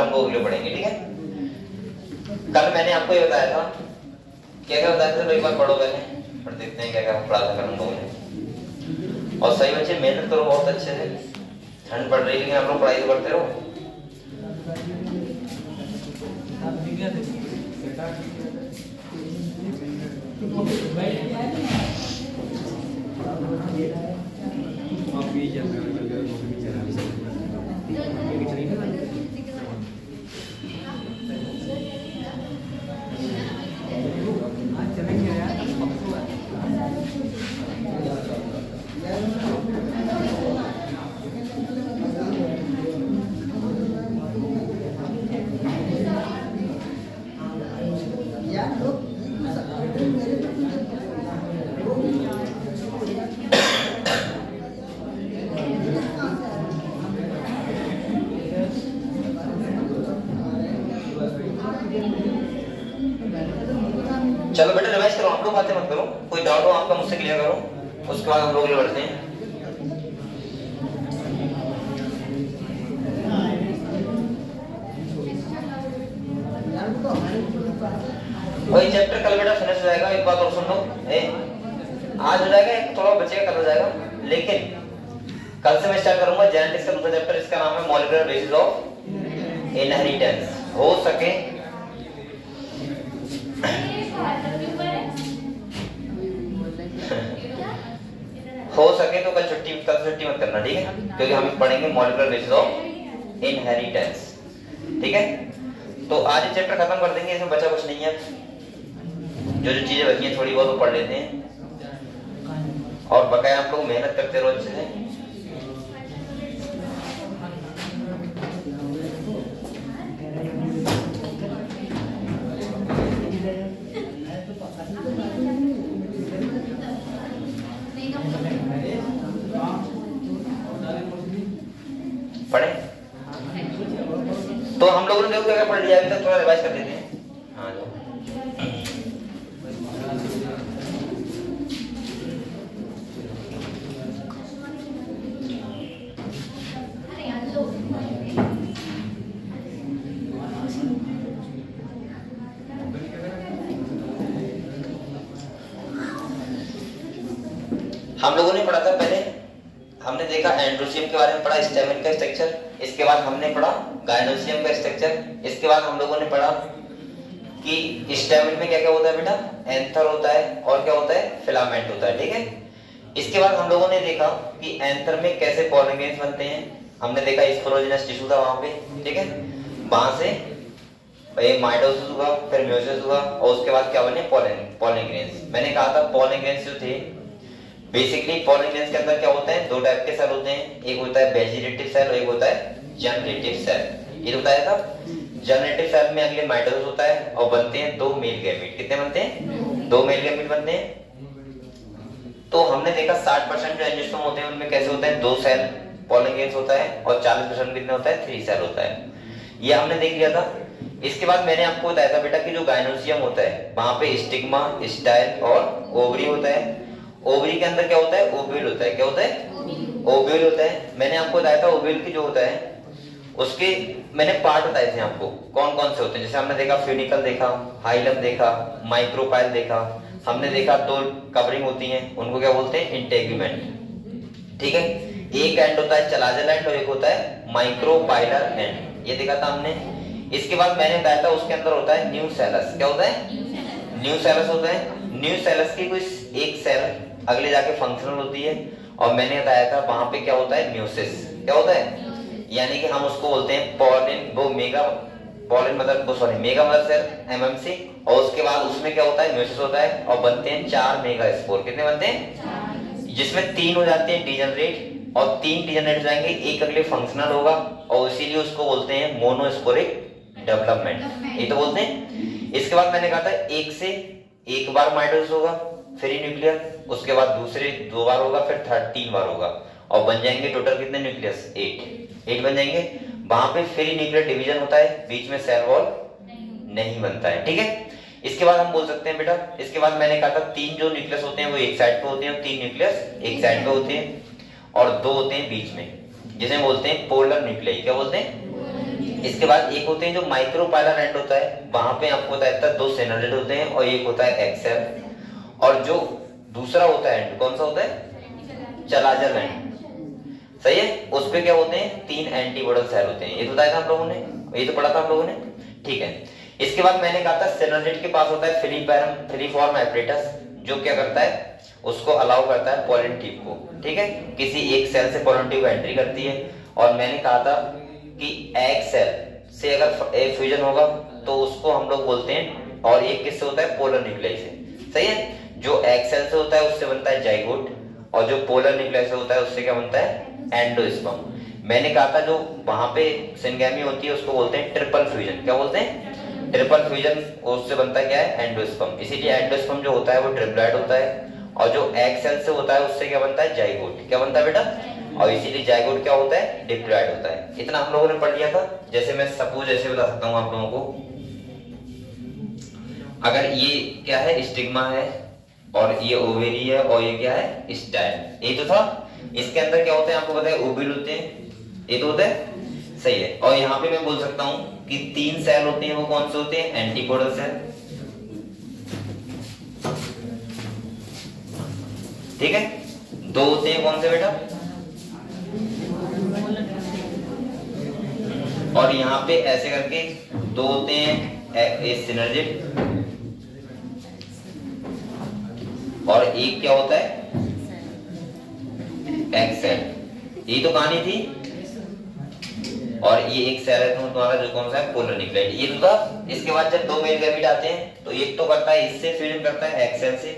हम वो अगले पढ़ेंगे, ठीक है। कल मैंने आपको ये बताया था, क्या क्या बताया था, तो एक बार पढ़ो पहले, फिर देखते हैं क्या क्या पढ़ा था कल हम लोगों ने। और सही बच्चे मेहनत करो बहुत अच्छे से, ठंड पड़ रही है लेकिन आप लोग पढ़ाई तो करते रहो। चलो बेटा रिवाइज करो, आप लोग बातें मत करो, कोई डाउट हो आपका मुझसे क्लियर करो, उसके बाद हम लोग बढ़ते हैं। वही चैप्टर कल बेटा फिनिश हो जाएगा। एक बात और सुन लो, आज हो जाएगा, एक थोड़ा बचेगा, कल हो जाएगा, लेकिन कल से मैं स्टार्ट करूंगा जेनेटिक्स का दूसरा चैप्टर, इसका नाम है मॉलिक्यूलर बेसिस ऑफ इनहेरिटेंस। हो सके तो कल छुट्टी मत करना, ठीक है, क्योंकि हम पढ़ेंगे मॉलिक्यूलर बेसिस ऑफ इनहेरिटेंस, ठीक है। तो आज ये चैप्टर खत्म कर देंगे, इसमें बचा कुछ नहीं है, जो जो चीजें बची हैं थोड़ी बहुत वो पढ़ लेते हैं, और बकाया आप लोग मेहनत करते रहो अच्छे से। पढ़े तो हम लोगों ने देखो क्या पढ़ लिया अभी तक, थोड़ा रिवाइज कर देते हैं। हाँ जो हम लोगों ने पढ़ा था, पहले हमने देखा एंड्रोसियम के बारे में पढ़ा, स्टेमेन का स्ट्रक्चर, इसके बाद हमने पढ़ा गायनोसियम का स्ट्रक्चर, इसके बाद हम लोगों ने पढ़ा कि स्टेमेन में क्या क्या होता है बेटा, एंथर होता है और क्या होता है, फिलामेंट होता है, ठीक है। इसके बाद हम लोगों ने देखा कि एंथर में कैसे पॉलन ग्रेन्स बनते हैं, हमने देखा स्पोरोजिनस टिश्यू था वहां पे, ठीक है, वहां से माइटोसिस हुआ, फिर म्यूसिस हुआ, और उसके बाद क्या बने, पॉलन ग्रेन्स। मैंने कहा था पॉलन ग्रेन्स जो थे, बेसिकली पॉलन ग्रेन्स के अंदर क्या होते हैं, दो टाइप के सेल होते हैं, एक होता है वेजिटेटिव सेल और एक होता है जनरेटिव सेल। ये बताया था, जनरेटिव सेल में अगले माइटोसिस होता है और बनते हैं दो मेल गैमीट। कितने बनते हैं, दो मेल गैमीट बनते हैं। तो हमने देखा 60% जो एंजियोस्पर्म होते हैं उनमें कैसे होते हैं, दो सेल पॉलन ग्रेन्स होता है, और 40% कितने होता है, 3 सेल होता है। ये हमने देख लिया था। इसके बाद मैंने आपको बताया था बेटा कि जो गायनोसियम होता है वहां पे स्टिग्मा, स्टाइल और ओवरी होता है। ओवरी के अंदर क्या होता है, ओव्यूल होता है। क्या होता है, ओव्यूल होता है। मैंने आपको बताया था ओव्यूल की जो होता है उसके मैंने पार्ट बताए थे आपको, कौन कौन से होते हैं। जैसे हमने देखा फ्यूनिकल देखा, हाइलम देखा, माइक्रोपाइल देखा, हमने देखा दो कवरिंग होती हैं, उनको क्या बोलते हैं, इंटेगुमेंट, ठीक है। एक एंड होता है चलाजल एंड और एक होता है माइक्रोपाइलर एंड, ये देखा था हमने। इसके बाद मैंने बताया था उसके अंदर होता है न्यूसेलस। क्या होता है, न्यूसेलस होता है। न्यूसेलस की कोई एक सेल अगले जाके फंक्शनल होती है, और मैंने बताया था वहां पे क्या होता है, म्यूसिस। क्या होता है, यानी कि हम उसको बोलते हैं पॉलिन, वो मेगा पॉलिन मतलब वो सॉरी मेगा मतलब सेल एमएमसी, और उसके बाद उसमें क्या होता है, म्यूसिस होता है, और बनते हैं 4 मेगा स्पोर। कितने बनते हैं, जिसमें 3 हो जाते हैं डीजनरेट, और 3 डीजनरेट हो जाएंगे, एक अगले फंक्शनल होगा, और इसीलिए उसको बोलते हैं मोनोस्पोरिक डेवलपमेंट, ये तो बोलते हैं। इसके बाद मैंने कहा था एक से एक बार माइटोसिस होगा, फिर न्यूक्लियर, उसके बाद दूसरे 2 बार होगा, फिर 3 बार होगा, और बन जाएंगे टोटल कितने न्यूक्लियस, 8 बन जाएंगे। वहां पे फिर न्यूक्लियर डिवीजन होता है, बीच में सेल वॉल नहीं बनता है, ठीक है। इसके बाद हम बोल सकते हैं बेटा, इसके बाद मैंने कहा था 3 जो न्यूक्लियस होते हैं वो एक साइड पे होते हैं, 3 न्यूक्लियस एक साइड पे होते हैं, और 2 होते हैं बीच में, जिसे बोलते हैं पोलर न्यूक्लियाई। क्या बोलते हैं, इसके बाद एक होते हैं जो माइक्रोपाइलर एंड होता है, वहां पे आपको बताया था 2 सेनोलेट होते हैं और एक होता है एक्सेल। और जो दूसरा होता है एंड कौन सा होता है, चलाजल एंड, सही है। उस पे क्या होते हैं, 3 एंटीबॉडल सेल होते हैं। ये तो बताया था आप लोगों ने, ये तो पढ़ा था आप लोगों ने, ठीक है। इसके बाद मैंने कहा था सेनोलेट के पास होता है फिलीफॉर्म एपरेटस, जो क्या करता है, उसको अलाउ करता है पोलन ट्यूब को, ठीक है, किसी एक सेल से पोलन ट्यूब एंट्री करती है। और मैंने कहा था कि एग सेल से अगर एग फ्यूजन होगा तो उसको हम लोग बोलते हैं, और एक किससे होता है, पोलर न्यूक्लियस से, सही है। जो एग सेल से होता है उससे बनता है जाइगोट, और जो पोलर न्यूक्लियस से होता है उससे क्या बनता है, एंडोस्पर्म। मैंने कहा था जो वहां पे सिंगेमी होती है उसको बोलते हैं ट्रिपल फ्यूजन, क्या बोलते हैं, ट्रिपल फ्यूजन, उससे बनता क्या है, एंडोस्पर्म। इसीलिए एंडोस्पर्म जो होता है वो ट्रिप्लॉइड होता है, और जो एग सेल से होता है उससे क्या बनता है, जाइगोट, क्या बनता है बेटा, और इसीलिए जाइगोट क्या होता है, डिप्लॉइड होता है। इतना हम लोगों ने पढ़ लिया था। जैसे मैं सपोज ऐसे बता सकता हूँ आप लोगों को, अगर ये क्या है, स्टिग्मा है, और ये ओवेरी है, और ये क्या है, स्टाइल, ये तो था। इसके अंदर क्या होते हैं आपको पता है, ओव्यूल होते हैं, ये तो होता है, सही है। और यहाँ पे मैं बोल सकता हूँ कि 3 सेल होते हैं, वो कौन से होते हैं, एंटीपोडल सेल, ठीक है। 2 होते हैं कौन से बेटा, और यहाँ पे ऐसे करके 2 होते हैं सिनर्जिड, और एक क्या होता है, एक्सेल। ये तो कहानी थी। और ये एक सेल है तुम्हारा जो कौन सा है, पोलर न्यूक्लियड, ये तो था। इसके बाद जब 2 मेल गैमेट आते हैं तो एक तो करता है इससे फ्यूजन करता है एक्सेल से,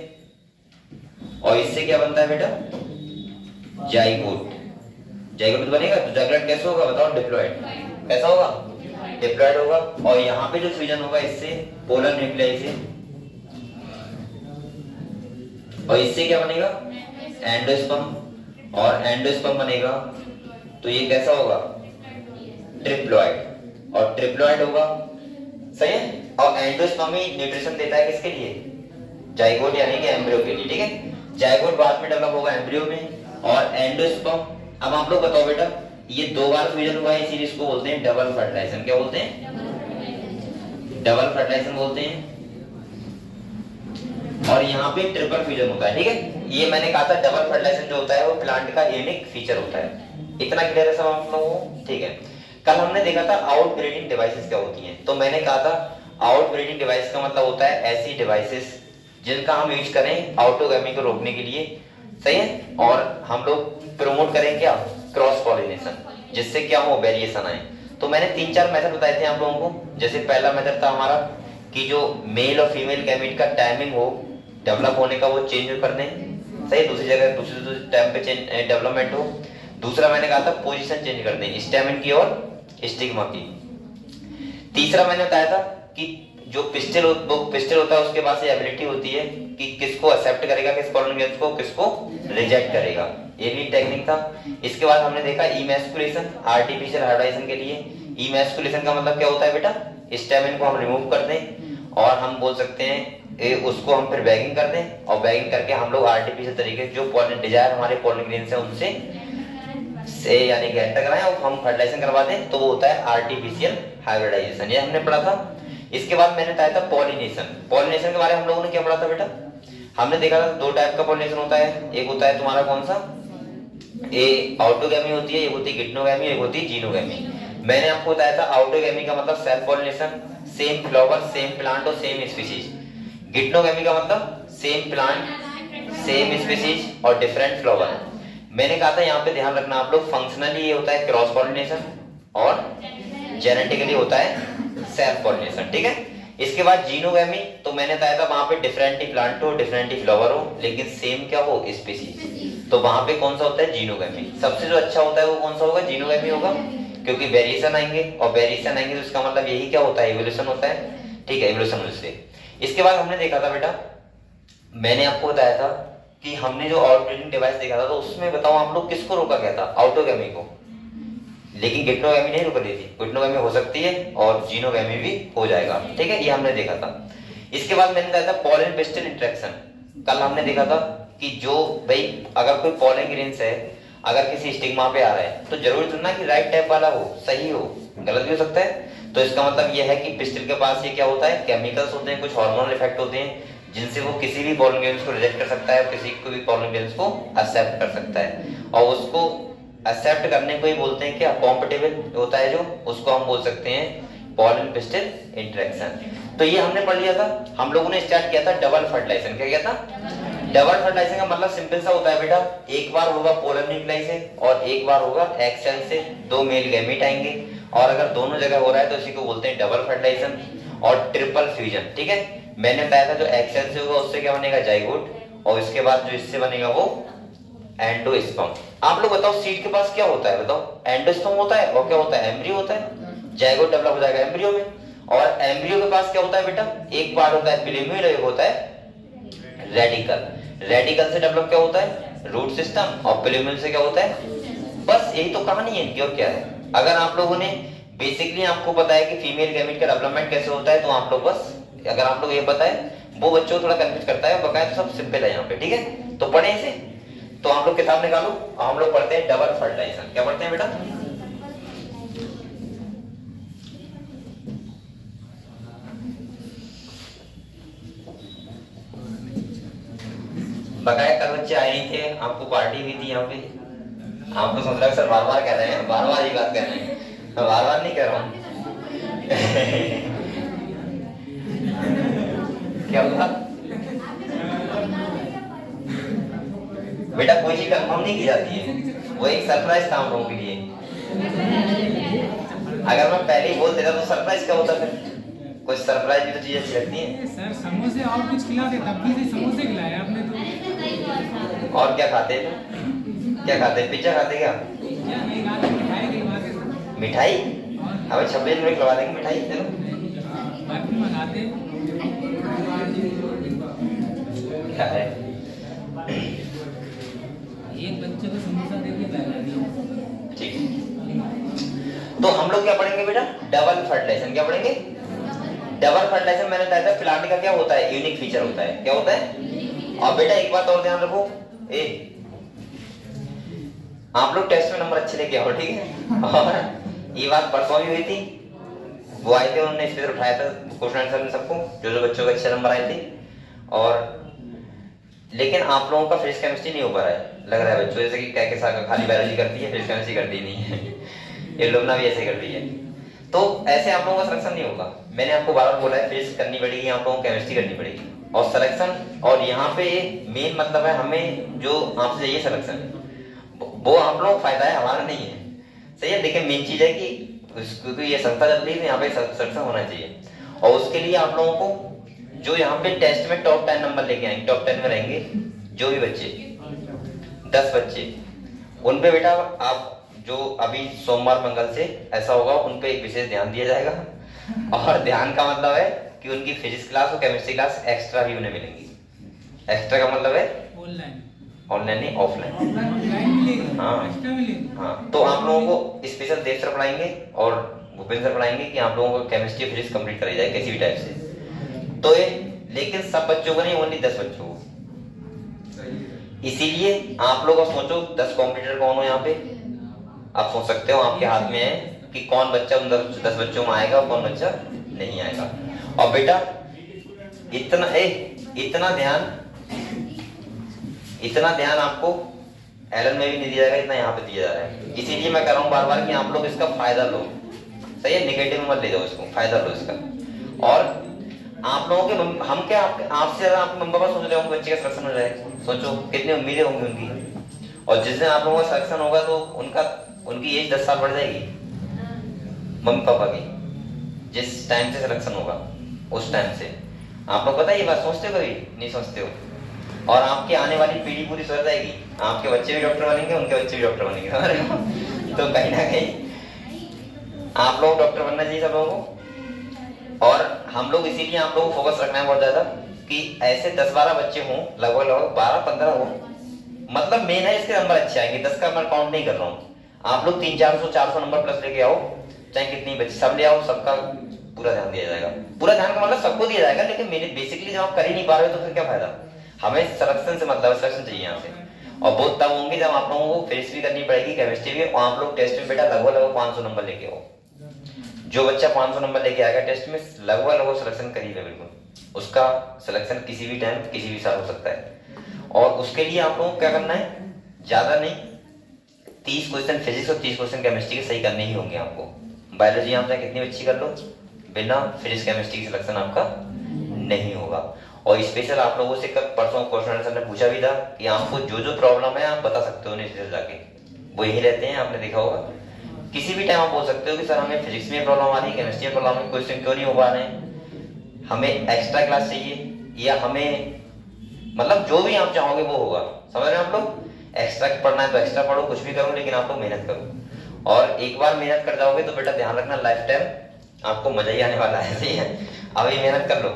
और इससे क्या बनता है बेटा, जाइगोट। जाइगोट बनेगा तो जाइगोट कैसे होगा बताओ, डिप्लॉइड, कैसा होगा, डिप्लॉइड होगा। और यहाँ पे जो फ्यूजन होगा इससे पोलर न्यूक्लियाई से, और इससे क्या बनेगा, एंडोस्पर्म, और एंडोस्पर्म बनेगा तो ये कैसा होगा, ट्रिप्लॉइड, और ट्रिप्लॉइड होगा, सही है। और एंडोस्पर्म ही न्यूट्रिशन देता है किसके लिए, जाइगोट यानी कि एम्ब्रियो के लिए, ठीक है। जाइगोट बाद में डेवलप होगा एम्ब्रियो में, और एंडोस्पर्म। अब आप लोग बताओ बेटा, ये 2 बार फ्यूजन हुआ है, इसीलिए इसको बोलते हैं डबल फर्टिलाइजेशन, क्या बोलते हैं, डबल फर्टिलाइजेशन बोलते हैं। और यहाँ पे ट्रिपल फ्यूजन होता है, ठीक है। ये मैंने कहा था डबल फर्टिलाइजेशन जो होता है वो प्लांट का यूनिक फीचर होता है। इतना क्लियर है सब आप लोगों को, ठीक है। कल हमने देखा था आउट ब्रीडिंग डिवाइसेस क्या होती हैं, तो मैंने कहा था आउट ब्रीडिंग डिवाइस का मतलब होता है ऐसी डिवाइसेस जिनका हम यूज करें आउटोगैमी को रोकने के लिए, सही है। और हम लोग प्रमोट करें क्या, क्रॉस पॉलिनेशन, जिससे क्या हो, वेरिएशन आए। तो मैंने 3-4 मेथड बताए थे आप लोगों को। जैसे पहला मेथड था हमारा कि जो मेल और फीमेल गैमेट का टाइमिंग हो डेवलप होने का, वो चेंज कर दें, सही, दूसरी जगह दूसरे टाइम पे डेवलपमेंट हो। दूसरा मैंने कहा था पोजीशन चेंज कर दें, स्टेमन की और स्टिग्मा की। तीसरा मैंने बताया था कि जो पिस्टल होता है उसके पास ये एबिलिटी होती है कि किसको एक्सेप्ट करेगा, किस पोलन ग्रेन्स को, किसको रिजेक्ट करेगा, ये भी टेक्निक था। इसके बाद हमने देखा इमैस्कुलेशन, आर्टिफिशियल हाइब्रिडाइजेशन के लिए। इमैस्कुलेशन का मतलब क्या होता है बेटा, स्टेमन को हम रिमूव कर दें, और हम बोल सकते हैं उसको हम फिर बैगिंग कर दें, और बैगिंग करके हम लोग आर्टिफिशियल तरीके से जो पोलन डिजायर हमारे पोलन ग्रेन्स है उनसे से यानी कि एंटर कराएं और हम फर्टिलाइजेशन करवा दें, तो वो होता है आर्टिफिशियल हाइब्रिडाइजेशन, ये हमने पढ़ा था। इसके बाद मैंने बताया था पॉलिनेशन। पॉलिनेशन के बारे में हम लोगों ने क्या पढ़ा था बेटा, हमने देखा था 2 टाइप का पॉलिनेशन होता है। एक होता है तुम्हारा कौन सा, ए ऑटोगैमी होती है, एक होती है गिटनोगैमी, एक होती है जीनोगैमी। मैंने आपको बताया था ऑटोगैमी का मतलब self pollination, same flower, same plant और सेम स्पीशीज। गिटनोगैमी का मतलब सेम प्लांट, सेम स्पीशीज और डिफरेंट फ्लावर। मैंने कहा था यहाँ पे ध्यान रखना आप लोग, फंक्शनली ये होता है क्रॉस पॉलिनेशन और जेनेटिकली होता है सेल्फ पॉलिनेशन, ठीक है। इसके बाद जीनोगैमी, तो मैंने बताया था वहां पे डिफरेंट ही प्लांट हो, डिफरेंट ही फ्लावर हो, लेकिन सेम क्या हो, स्पीशीज। तो वहां पे कौन सा होता है, जीनोगैमी। सबसे जो अच्छा होता है वो कौन सा होगा, जीनोगैमी होगा, क्योंकि वेरिएशन आएंगे, और वेरिएशन आएंगे तो इसका मतलब यही क्या होता है, इवोल्यूशन होता है, ठीक है, इवोल्यूशन से। इसके बाद हमने देखा था बेटा, मैंने आपको बताया था कि हमने जो आउटब्रीडिंग डिवाइस देखा था, तो उसमें बताओ आप लोग किसको रोका गया था, ऑटोगैमी को, लेकिन गिटनोगैमी नहीं रुक रही थी। गिटनोगैमी हो सकती है और जीनोगैमी भी हो जाएगा, ठीक है, ये हमने देखा था। इसके बाद मैंने बताया था पॉलन पिस्टल इंटरेक्शन। कल हमने देखा था कि जो भाई अगर कोई पॉलन ग्रेन्स है, अगर किसी स्टिग्मा पे आ रहा है तो जरूरी तो ना कि राइट टाइप वाला हो, सही हो, गलत भी हो सकता है। तो इसका मतलब यह है कि पिस्टल के पास ये क्या होता है, केमिकल्स होते हैं, कुछ हार्मोनल इफेक्ट होते हैं जिनसे वो किसी भी पॉलन ग्रेन्स को रिजेक्ट कर सकता है, किसी को भी पॉलन ग्रेन्स को एक्सेप्ट कर सकता है। और उसको एक्सेप्ट करने को ही बोलते हैं क्या, कॉम्पिटेबल होता है जो, उसको हम बोल सकते हैं पॉलन पिस्टल इंटरेक्शन। तो ये हमने पढ़ लिया था। हम लोगों ने स्टार्ट किया था डबल फर्टिलाइजेशन। क्या किया था? डबल फर्टिलाइजेशन का मतलब सिंपल सा होता है बेटा, एक बार होगा पोलर न्यूक्लियाई से और एक बार होगा एग सेल से, दो मेल गैमीट आएंगे। और अगर दोनों जगह हो रहा है तो इसी को बोलते हैं डबल फर्टिलाइजेशन और ट्रिपल फ्यूजन। ठीक है, मैंने बताया था जो एग सेल से होगा उससे क्या बनेगा, जाइगोट, और इसके बाद जो इससे बनेगा वो एंडोस्पर्म। आप लोग बताओ सीड के पास क्या होता है, बताओ? एंडोस्पर्म होता है और क्या होता है, एम्ब्रियो होता है। जाइगोट डेवलप हो जाएगा एम्ब्रियो में। और एम्ब्रियो के पास क्या होता है बेटा, एक पार्ट होता है प्लूमेल, एक होता है रेडिकल। रेडिकल से डेवलप क्या होता है, रूट सिस्टम, और प्लूमेल से क्या होता है, बस यही तो कहानी है इनकी, और क्या है। अगर आप लोगों ने बेसिकली आपको पता है कि फीमेल गैमीट का डेवलपमेंट कैसे होता है, तो आप लोग बस अगर आप लोग ये पता है, वो बच्चों को थोड़ा कंफ्यूज करता है, बकाया तो सब सिंपल है यहाँ पे। ठीक है, तो पढ़े इसे। तो हम लोग किताब निकालो, हम लोग पढ़ते हैं डबल फर्टिलाइजेशन। क्या पढ़ते हैं बेटा? बकाया कल बच्चे आए नहीं थे, आपको पार्टी हुई थी यहाँ पे। आप तो सोच रहे हो सर बार बार कह रहे हैं, बार बार ये बात कर रहे हैं। मैं बार बार नहीं कह रहा हूँ। क्या हुआ बेटा, कोई चीज कंफर्म नहीं की जाती है, वो एक सरप्राइज था हम लोगों के लिए। अगर मैं पहले ही बोल देता तो सरप्राइज क्या होता फिर? कुछ सरप्राइज भी तो चीज अच्छी लगती है। सर समोसे और कुछ खिला दे, तब भी समोसे खिलाए आपने तो। और क्या खाते हैं? क्या खाते हैं? पिज्जा खाते क्या? क्या नहीं खाते, मिठाई खिलवाते। मिठाई? अबे 26 मिनट खिलवा देंगे मिठाई। चलो बाकी मंगाते क्या है, एक बच्चे को समोसा दे के बैठा दिया। ठीक। तो हम लोग क्या पढ़ेंगे बेटा, डबल फर्टिलाइजेशन। क्या पढ़ेंगे? डबल फर्टिलाइजेशन मैंने बताया था प्लांट का क्या होता है, यूनिक फीचर होता है। क्या होता है? और बेटा एक बात और ध्यान रखो, आप लोग टेस्ट में नंबर अच्छे लेके आओ, ठीक है। और ये बात परसों भी हुई थी, वो आए थे, उन्होंने इस पर उठाया था क्वेश्चन आंसर में सबको, जो बच्चों के अच्छे नंबर आए थे। और लेकिन आप लोगों का फिजिक्स केमिस्ट्री नहीं हो पा रहा है, लग रहा है बच्चों, जैसे कि क्या के साथ खाली बायोलॉजी करती है, फिजिक्स केमिस्ट्री करती नहीं है। ये लोग भी ऐसे कर रही है। तो ऐसे आप लोगों का सिलेक्शन नहीं होगा। मैंने आपको बार बार बोला है, फिजिक्स करनी पड़ेगी, आप लोगों को केमिस्ट्री करनी पड़ेगी और सिलेक्शन। और यहाँ पे मेन मतलब है हमें जो आपसे चाहिए सिलेक्शन, वो आप लोगों को फायदा है, हमारा नहीं है। सही है, लेकिन मेन चीज है कि क्योंकि ये संस्था चल रही है, यहाँ पे सिलेक्शन होना चाहिए। और उसके लिए आप लोगों को जो यहाँ पे टेस्ट में टॉप 10 नंबर लेके आएंगे, टॉप 10 में रहेंगे जो भी बच्चे, 10 बच्चे, उन पे बेटा आप जो अभी सोमवार मंगल से ऐसा होगा, उन पे एक विशेष ध्यान दिया जाएगा। और ध्यान का मतलब है कि उनकी फिजिक्स क्लास और केमिस्ट्री क्लास एक्स्ट्रा भी उन्हें मिलेंगी। एक्स्ट्रा का मतलब है ऑनलाइन, ऑनलाइन नहीं ऑफलाइन। हाँ एक्स्ट्रा मिलेगा। हाँ, तो आप लोगों को स्पेशल देव सर पढ़ाएंगे और भूपेंद्र सर पढ़ाएंगे कि आप लोगों को केमिस्ट्री फिजिक्स कंप्लीट कराई जाए किसी भी टाइप से। तो ये लेकिन सब बच्चों को नहीं, ओनली 10 बच्चों को। इसीलिए आप लोग सोचो 10 कॉम्पिटिटर कौन हो यहाँ पे, आप सोच सकते हो, आपके हाथ में है कि कौन बच्चा उन 10 बच्चों में आएगा और कौन बच्चा नहीं आएगा। और बेटा इतना ध्यान आपको एलन में भी नहीं दिया जाएगा, इतना यहाँ पे दिया जा रहा है। इसीलिए मैं कह रहा हूँ बार बार कि आप लोग इसका फायदा लो। सही है, निगेटिव मत ले जाओ इसको, फायदा लो इसका। और आप लोगों के हम क्या आपसे ज्यादा आपके मम्मी पापा सोच रहे होंगे बच्चे का सिलेक्शन हो जाए, सोचो कितनी उम्मीदें होंगी उनकी। और जिस दिन आप लोगों का सिलेक्शन होगा तो उनकी एज 10 साल बढ़ जाएगी, मम्मी पापा की, जिस टाइम से सिलेक्शन होगा उस टाइम से। आप लोग पता है ये बात सोचते हो, कभी नहीं सोचते हो। और आपकी आने वाली पीढ़ी पूरी सुधर जाएगी, आपके बच्चे भी डॉक्टर बनेंगे, उनके बच्चे भी डॉक्टर बनेंगे। तो कहीं ना कहीं आप लोग डॉक्टर बनना चाहिए सब लोगों को। और हम लोग इसीलिए आप लोगों को फोकस रखना है बहुत ज्यादा कि ऐसे 10-12 बच्चे हों, लगभग 12-15 हो, मतलब मेन है इसके नंबर अच्छे आएंगे। 10 का मैं काउंट नहीं कर रहा हूँ। आप लोग 300-400 नंबर प्लस लेके आओ, चाहे कितनी बच्चे सब ले आओ, सबका पूरा ध्यान दिया जाएगा। पूरा ध्यान का मतलब सबको दिया जाएगा, लेकिन मेरे बेसिकली जब आप कर ही नहीं पा रहे हो तो फिर क्या फायदा। हमें सिलेक्शन से मतलब सिलेक्शन चाहिए यहाँ से। और बहुत तब होंगे जब आप लोगों को फिजिक्स भी करनी पड़ेगी, केमिस्ट्री भी, और आप लोग टेस्ट में बेटा लगभग 500 नंबर लेके आओ। जो बच्चा 500 नंबर लेके आएगा टेस्ट में, लगभग सिलेक्शन करीब है बिल्कुल, उसका सिलेक्शन किसी भी टाइम किसी भी साल हो सकता है। और उसके लिए आप लोगों को क्या करना है, ज्यादा नहीं, 30 क्वेश्चन फिजिक्स और 30 क्वेश्चन केमिस्ट्री के सही करने ही होंगे आपको। बायोलॉजी आप चाहे कितनी अच्छी कर लो, बिना फिजिक्स केमिस्ट्री की सिलेक्शन आपका नहीं होगा। और स्पेशल आप लोगों से परसों क्वेश्चन आंसर ने पूछा भी था कि आपको जो जो प्रॉब्लम है आप बता सकते हो नीचे जाके, वो यही रहते हैं, आपने देखा होगा। किसी भी टाइम आप बोल सकते हो कि सर हमें फिजिक्स में प्रॉब्लम आ रही है, केमिस्ट्री में प्रॉब्लम है, क्वेश्चन क्यों नहीं हो पा रहे हैं, हमें एक्स्ट्रा क्लास चाहिए, या हमें मतलब जो भी आप चाहोगे वो होगा। समझ रहे हैं आप लोग? एक्स्ट्रा पढ़ना है तो एक्स्ट्रा पढ़ो, कुछ भी करो, लेकिन आप लोग मेहनत करो। और एक बार मेहनत कर जाओगे तो बेटा ध्यान रखना, लाइफ टाइम आपको मजा ही आने वाला है। सही है, अभी मेहनत कर लो।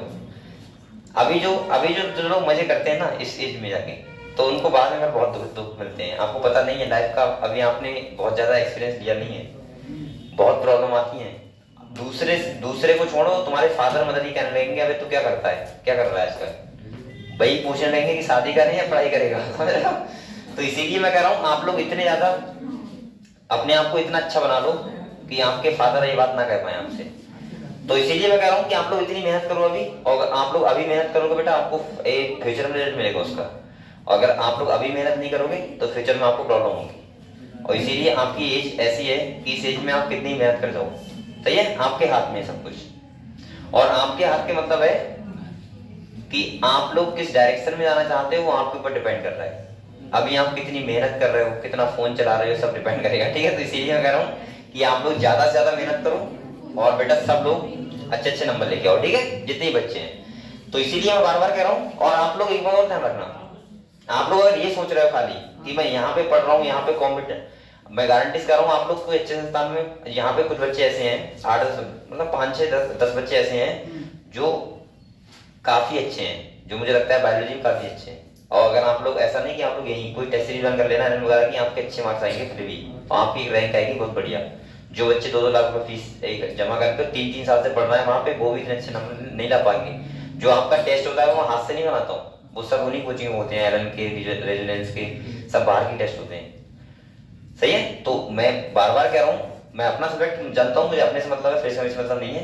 अभी जो लोग मजे करते हैं ना इस एज में जाके, तो उनको बाद में बहुत दुख मिलते हैं। आपको पता नहीं है लाइफ का, अभी आपने बहुत ज्यादा एक्सपीरियंस लिया नहीं है, बहुत प्रॉब्लम आती है। दूसरे को छोड़ो, तुम्हारे फादर मदर ही कहने लगेंगे अबे तू क्या करता है, क्या कर रहा है आजकल, भाई पूछने लगेंगे कि शादी करें या पढ़ाई करेगा। तो इसीलिए मैं कह रहा हूँ आप लोग इतने ज्यादा अपने आप को इतना अच्छा बना लो कि आपके फादर ये बात ना कह पाए आपसे। तो इसीलिए मैं कह रहा हूँ कि आप लोग इतनी मेहनत करो अभी, और आप लोग अभी मेहनत करोगे बेटा आपको एक फ्यूचर में रिजल्ट मिलेगा उसका। अगर आप लोग अभी मेहनत नहीं करोगे तो फ्यूचर में आपको प्रॉब्लम होगी। और इसीलिए आपकी एज ऐसी है कि इस एज में आप कितनी मेहनत कर जाओ, सही है, आपके हाथ में सब कुछ। और आपके हाथ के मतलब है कि आप लोग किस डायरेक्शन में जाना चाहते हो वो आपके ऊपर डिपेंड कर रहा है। अभी आप कितनी मेहनत कर रहे हो, कितना फोन चला रहे हो, सब डिपेंड करेगा, ठीक है। तो इसीलिए मैं कह रहा हूँ कि आप लोग ज्यादा से ज्यादा मेहनत करो और बेटा सब लोग अच्छे नंबर लेके आओ, ठीक है, जितने बच्चे हैं। तो इसीलिए मैं बार बार कह रहा हूँ। और आप लोग एक बार और ध्यान रखना, आप लोग अगर ये सोच रहे हो खाली कि मैं यहाँ पे पढ़ रहा हूँ, यहाँ पे कॉम्पिटेंट, मैं गारंटी कर रहा हूँ आप लोग कोई अच्छे संस्थान में, यहाँ पे कुछ बच्चे ऐसे हैं 8-10 मतलब 5-6-10 बच्चे ऐसे हैं जो काफी अच्छे हैं, जो मुझे लगता है बायोलॉजी में काफी अच्छे हैं। और अगर आप लोग ऐसा नहीं कि आप लोग यही कोई टेस्ट सीरीज रन कर लेना वगैरह कि आपके अच्छे मार्क्स आएंगे, फिर भी तो आपकी रैंक आएगी बहुत बढ़िया। जो बच्चे 2-2 लाख रुपए फीस एक जमा करके 3-3 साल से पढ़ रहे हैं वहां पे, वो भी इतने अच्छे नंबर नहीं ला पाएंगे। जो आपका टेस्ट होता है वो हाथ से नहीं बनाता हूँ, वो सब उन्हीं कोचिंग होते हैं, एलन के, रेजिडेंस के, सब बाहर की टेस्ट होते हैं, सही है। तो मैं बार बार कह रहा हूँ, मैं अपना सब्जेक्ट जानता हूँ, मुझे अपने से मतलब है, फिर से मतलब नहीं है।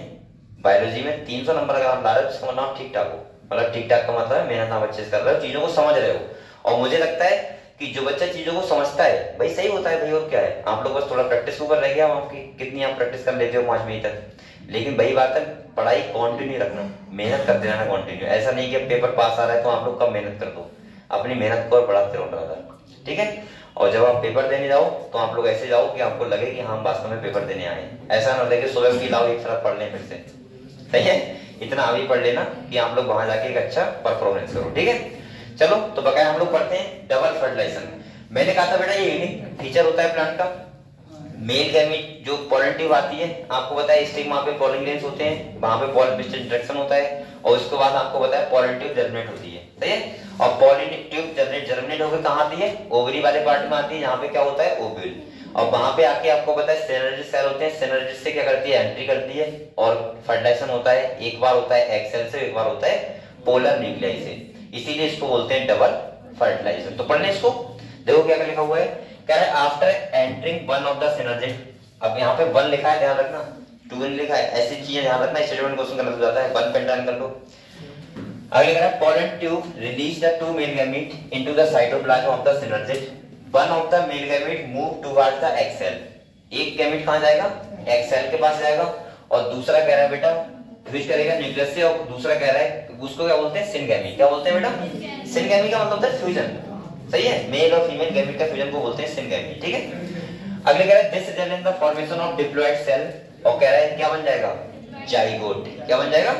बायोलॉजी में 300 नंबर अगर आप ला रहे हो तो मतलब ठीक ठाक हो, मतलब ठीक ठाक का मतलब है मेहनत आप अच्छे से कर रहे हो, चीजों को समझ रहे हो। और मुझे लगता है कि जो बच्चा चीजों को समझता है भाई सही होता है भाई, और क्या है, आप लोग बस थोड़ा प्रैक्टिस ऊपर रह गया, आपकी कितनी आप प्रैक्टिस कर लेते हो 5 महीने तक। लेकिन वही बात है, पढ़ाई कंटिन्यू रखना, मेहनत करते रहना कंटिन्यू। ऐसा नहीं कि अब पेपर पास आ रहा है तो आप लोग कम मेहनत कर दो, अपनी मेहनत को और बढ़ाते रहो, ठीक है। और जब आप पेपर देने जाओ तो आप लोग ऐसे जाओ कि आपको लगे कि हम वास्तव में पेपर देने आए, ऐसा ना लगे सुबह की लाओ एक तरफ पढ़ लें फिर से, सही है। इतना अभी पढ़ लेना कि आप लोग वहां जाके एक अच्छा परफॉर्मेंस करो, ठीक है। चलो तो बकाया हम लोग पढ़ते हैं डबल फर्टिलाइजेशन। मैंने कहा था बेटा ये यूनिक फीचर होता है प्लांट का, मेल गैमीट जो पॉलन ट्यूब आती है, आपको पता है स्टिग्मा पे पॉलन ग्रेन्स होते हैं, वहां पे पॉलन पिस्टन इंटरेक्शन होता है, और उसके बाद आपको पता है पॉलन ट्यूब जर्मिनेट होती है, सही है। और पॉलन ट्यूब जर्मिनेट होकर कहां आती है, ओवरी वाले पार्ट में आती है, यहाँ पे क्या होता है ओव्यूल, और वहां पे आके आपको पता है सिनर्जिस सेल होते हैं, सिनर्जिस से क्या करती है एंट्री करती है, और फर्टिलाइजेशन होता है, एक बार होता है एग सेल से, एक बार होता है पोलर न्यूक्लियाई से, इसीलिए इसको बोलते हैं डबल फर्टिलाइजेशन। तो पढ़ने इसको, देखो क्या लिखा हुआ है, कह रहा है after entering one of the synergids. अब यहाँ पे 1 लिखा है, ध्यान रखना, 2 नहीं लिखा है, ऐसी चीजें ध्यान रखना, स्टेटमेंट क्वेश्चन गलत हो जाता है, 1 पेंटान कर लो। अगले कह रहा है pollen tube release the 2 male gamete into the cytoplasm of the synergids, one of the male gamete move towards the egg cell. एक गैमीट कहां जाएगा, एग सेल के पास जाएगा, और दूसरा कह रहा है बेटा फ्यूज करेगा न्यूक्लियस से, और दूसरा कह रहा है उसको क्या बोलते हैं सिनगैमी। क्या बोलते हैं बेटा, सिनगैमी का मतलब है फ्यूजन, सही है, मेल और फीमेल गैमीट का फ्यूजन को बोलते हैं सिनगैमी, ठीक है। अगले कह रहा है this result in the formation of diploid cell, और कह रहा है क्या बन जाएगा जाइगोट, क्या बन जाएगा,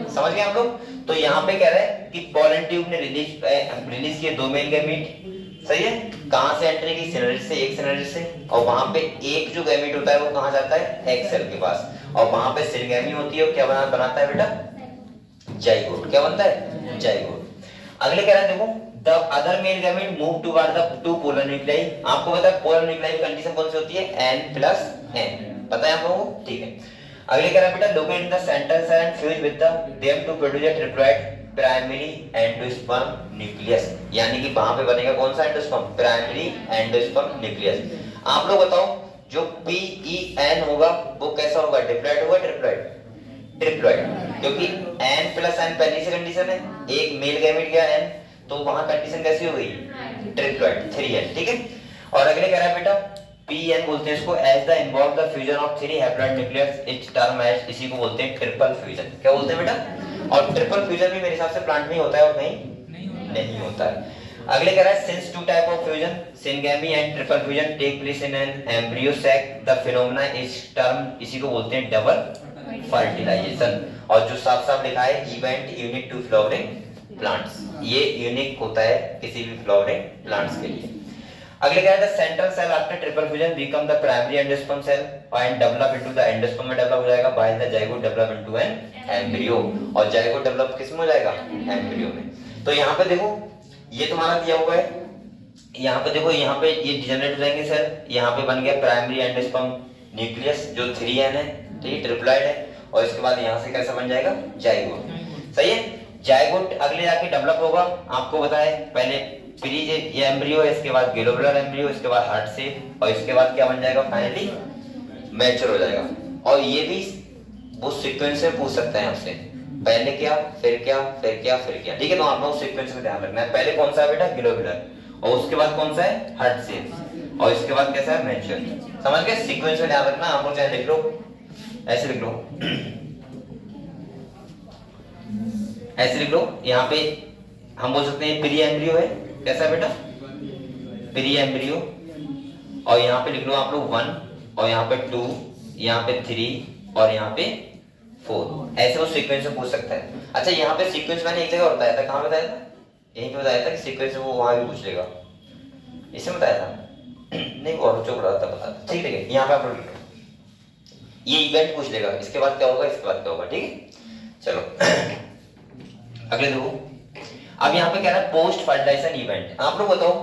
समझ गए आप लोग। तो यहाँ पे कह रहा है कि पॉलन ट्यूब ने रिलीज किए 2 मेल गैमीट, सही है, कहां से एंट्री की, सिनर्जिस से, एक सिनर्जिस से, और वहां पे एक जो गैमीट होता है वो कहां जाता है एग सेल के पास, और वहां पे सिनगैमी होती है, और क्या बनाता है बेटा जाइगोट, क्या बनता है जाइगोट। अगले कह रहा है देखो the other mail gamete move toward the 2 polar nuclei. आपको पता है पोलर न्यूक्लियाई कंडीशन कौन सी होती है, n+n, पता है आप लोगों को, ठीक है। अगले कह रहा है बेटा locate in the centre cell and fuse with the them to produce a triploid primary endosperm nucleus, यानी कि वहां पे बनेगा कौन सा एंडोस्पर्म, प्राइमरी एंडोस्पर्म न्यूक्लियस। आप लोग बताओ जो PEN होगा वो कैसा होगा, डिप्लॉइड होगा, ट्रिप्लॉइड, ट्रिप्लॉइड, क्योंकि N प्लस N पहली से कंडीशन है, एक मेल गैमेट गया N, तो वहां कंडीशन कैसी हो गई, ट्रिप्लॉइड, 3N, ठीक है। और अगले कह रहा है बेटा PN बोलते हैं इसको, as the involve the fusion of 3 haploid nucleus, each term as, इसी को बोलते हैं ट्रिपल फ्यूजन। क्या बोलते हैं बेटा, और ट्रिपल फ्यूजन भी मेरे हिसाब से प्लांट में होता है और कहीं नहीं होता है। अगले कह रहा है since two type of fusion, syngamy and triple fusion take place in an embryo sac, the phenomena is term, इसी को बोलते हैं डबल फर्टिलाइजेशन। और जो साफ साफ लिखा है event unique to flowering plants, ये यूनिक होता है किसी भी फ्लावरिंग प्लांट्स के लिए। अगले कह रहा है central cell after triple fusion become the primary endosperm cell and develop into the endosperm में डेवलप हो जाएगा, while the zygote develop into an embryo, और जाइगोट डेवलप किस में हो जाएगा, एम्ब्रियो में। तो यहाँ पे देखो ये तुम्हारा दिया हुआ है, यहाँ पे देखो, यहाँ पे ये डिजेनरेट हो जाएंगे सर, यहाँ पे बन गया प्राइमरी एंडोस्पर्म न्यूक्लियस जो 3N है, ठीक है, ट्रिप्लॉइड है, और इसके बाद यहाँ से कैसा बन जाएगा, जाइगोट, सही है। जाइगोट अगले जाके डेवलप होगा, आपको बताया पहले प्री ये एम्ब्रियो है, इसके बाद ग्लोबुलर एम्ब्रियो, इसके बाद हार्ट शेप, और इसके बाद क्या बन जाएगा, फाइनली मैच्योर हो जाएगा। और ये भी वो सीक्वेंस में पूछ सकते हैं आपसे, पहले क्या, फिर क्या, फिर क्या, फिर क्या, ठीक है। तो आप लोग सीक्वेंस में ध्यान रखना है, पहले कौन सा है बेटा, ग्लोबुलर, और उसके बाद कौन सा है, हार्ट शेप, और इसके बाद कैसा है, मैच्योर, समझ गए। सीक्वेंस में ध्यान रखना, आप लोग चाहे लिख लो, ऐसे लिख लो, ऐसे लिख लो। यहाँ पे हम बोल सकते हैं प्री एम्ब्रियो है, कैसा बेटा, प्री एम्ब्रियो, और यहाँ पे लिख लो आप लोग 1, और यहाँ पे 2, यहाँ पे 3, और यहाँ पे 4, ऐसे वो सीक्वेंस में पूछ सकता है। अच्छा यहाँ पे सीक्वेंस मैंने एक जगह बताया था, कहाँ बताया था, यहीं पे बताया था कि सीक्वेंस वो वहां भी पूछ लेगा, इसमें बताया था नहीं, और जो बताता था, ठीक है। यहाँ पे आप लोग ये इवेंट पूछ लेगा, इसके बाद क्या होगा, इसके बाद क्या होगा, ठीक है। चलो अगले देखो, अब यहाँ पे कह रहा है पोस्ट फर्टिलाइजेशन इवेंट। आप लोग बताओ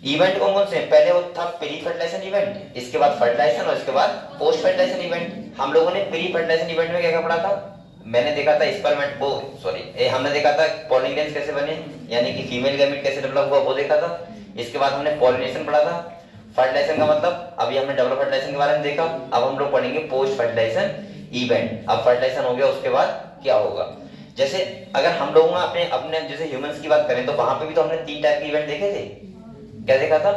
इवेंट कौन कौन से, पहले वो था प्री फर्टिलाइजेशन इवेंट, इसके बाद फर्टिलाइजेशन, और इसके बाद पोस्ट फर्टिलाइजेशन इवेंट। हम लोगों ने प्री फर्टिलाइजेशन इवेंट में क्या क्या पढ़ा था, मैंने देखा था स्पर्मेट वो सॉरी हमने देखा था पॉलिन ग्रेन्स कैसे बने, यानी कि फीमेल गैमेट कैसे डेवलप हुआ वो देखा था। इसके बाद हमने पॉलिनेशन पढ़ा था, फर्टिलाइजेशन का मतलब अभी हमने डबल फर्टिलाइजेशन के बारे में देखा। अब हम लोग पढ़ेंगे पोस्ट फर्टिलाइजेशन इवेंट। अब फर्टिलाइजेशन हो गया, उसके बाद क्या होगा, जैसे अगर हम लोग अपने अपने जैसे ह्यूमंस की बात करें तो वहां पे भी तो हमने 3 टाइप के इवेंट देखे थे। क्या देखा था,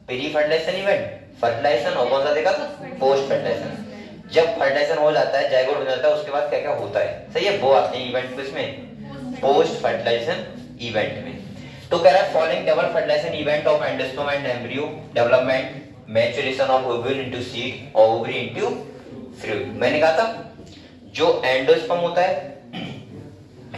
प्री फर्टिलाइजेशन इवेंट, फर्टिलाइजेशन, और कौन सा देखा था, पोस्ट फर्टिलाइजेशन। जब फर्टिलाइजेशन हो जाता है, जाइगोट हो जाता है, उसके बाद क्या क्या होता है, सही है, वो आते हैं इवेंट किसमें, पोस्ट फर्टिलाइजेशन इवेंट में। तो कह रहा है following double fertilisation event of endosperm and embryo development, maturation of ovule into seed और ओवरी इनटू फ्रूट। मैंने कहा था जो एंडोस्पर्म होता है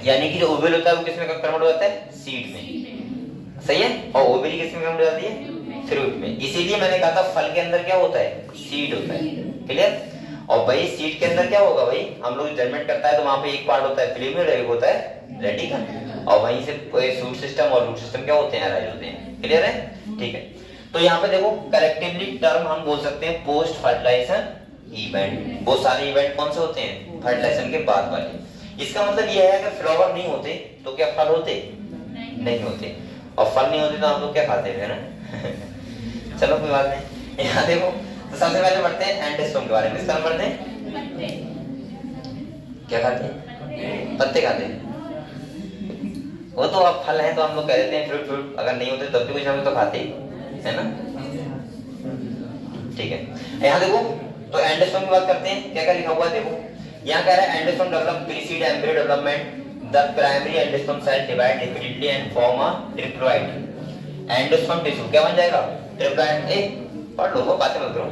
यानी कि जो ओव्यूल होता है वो किसमें कन्वर्ट हो जाता है, सीड में, सही है, और ओवरी किसमें कन्वर्ट हो जाती है, फ्रूट में। इसीलिए मैंने कहा था फल के अंदर क्या होता है, सीड होता है, क्लियर। और भाई सीड के अंदर क्या होगा, भाई हम लोग जर्मिनेट करता है तो वहां पे एक पार्ट होता है फिलीमियल, एक होता है रेडिकल, और वहीं से शूट सिस्टम और रूट सिस्टम क्या होते हैं, अराइज होते हैं, क्लियर है, ठीक है। तो यहाँ पे देखो कलेक्टिवली टर्म हम बोल सकते हैं पोस्ट फर्टिलाइजेशन इवेंट। वो सारे इवेंट कौन से होते हैं, फर्टिलाइजेशन के बाद वाले। इसका मतलब यह है कि फ्लावर नहीं होते तो क्या फल होते, नहीं होते, और फल नहीं होते तो आप लोग क्या खाते हैं ना चलो कोई बात नहीं। यहाँ देखो तो सबसे पहले पढ़ते हैं एंडोस्पर्म के बारे में। इसका पढ़ते हैं क्या खाते हैं, पत्ते खाते हैं। वो तो अब फल है तो हम लोग कह देते हैं फ्रूट, फ्रूट अगर नहीं होते तब भी कुछ हम तो खाते है ना, ठीक है। यहाँ देखो तो एंडोस्पर्म की बात करते हैं, क्या क्या लिखा हुआ है देखो। यहाँ कह रहा है endosperm develop precede embryo development, the primary endosperm cell divide repeatedly and form a triploid endosperm tissue. क्या बन जाएगा, ट्रिप्लॉइड, पढ़ लो बातें मत करो,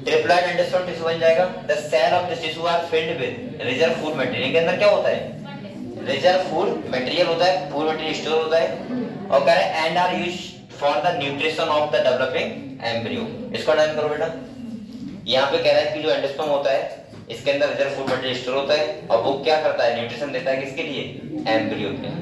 ट्रिप्लॉइड एंडोस्पर्म टिश्यू बन जाएगा। The cell of this tissue are filled with reserve food material. के अंदर क्या होता है, रिजर्व फूड मटेरियल होता है, फूड मटेरियल स्टोर होता है। और कह रहा है and are used for the nutrition of the developing embryo. इसको डाउन करो बेटा। यहाँ पे कह रहा है कि जो एंडोस्पर्म होता है इसके अंदर रिजर्व फूड मटेरियल स्टोर होता है, और वो क्या करता है, न्यूट्रिशन देता है किसके लिए, एम्ब्रियो के लिए।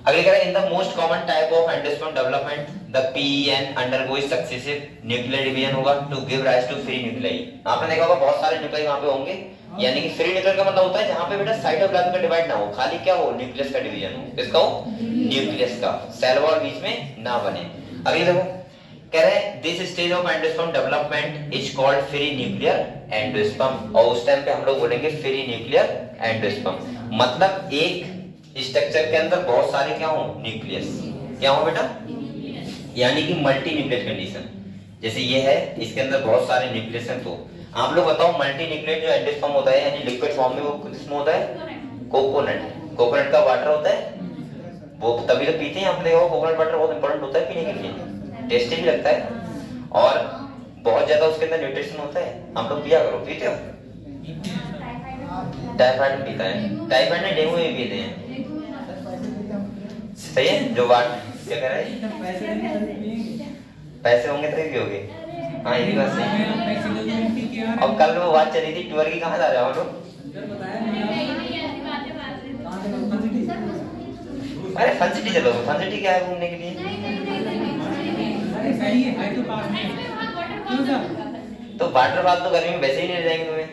अगले कह रहा है in the most common type of endosperm development the PEN undergoing successive nuclear division होगा to give rise to free nuclei. आपने देखा होगा बहुत सारे न्यूक्लियाई वहां पे होंगे, यानी कि फ्री न्यूक्लियर का मतलब होता है जहां पे बेटा साइटोप्लाज्म का डिवाइड ना हो, खाली क्या हो, न्यूक्लियस का डिवीजन हो। किसका हो, न्यूक्लियस का, सेल वॉल बीच में ना बने। अगले देखो कह रहे हैं this stage of endosperm development is called free nuclear endosperm, और उस टाइम पे हम लोग बोलेंगे फ्री न्यूक्लियर एंडोस्पर्म। मतलब एक स्ट्रक्चर के अंदर बहुत सारे क्या हो, न्यूक्लियस, क्या हो बेटा, यानी कि मल्टी न्यूक्लियस कंडीशन। जैसे ये है, इसके अंदर बहुत सारे न्यूक्लियस हैं। तो आप लोग बताओ मल्टी न्यूक्लियस जो एंडोस्पर्म होता है यानी लिक्विड फॉर्म में, वो किसमें होता है, कोकोनट। कोकोनट का वाटर होता है, वो तभी तो पीते हैं। आप देखो कोकोनट वाटर बहुत इंपॉर्टेंट होता है पीने के लिए, टेस्टी भी लगता है और बहुत ज्यादा उसके अंदर न्यूट्रिशन होता है। हम लोग पिया करो, पीते हो? टाइफाइड पीता है, टाइफाइड ने डेंगू भी पीते हैं, सही है। जो बात क्या कह रहा है, पैसे होंगे तभी पियोगे। हाँ ये बात सही है। अब कल वो बात चली थी टूर की, कहाँ जा रहे हो हम लोग? अरे फन सिटी चलो, फन सिटी क्या है घूमने के लिए? अरे सही है तो पास में क्यों सर? तो वाटर फॉल तो गर्मी में वैसे ही नहीं जाएंगे तुम्हें।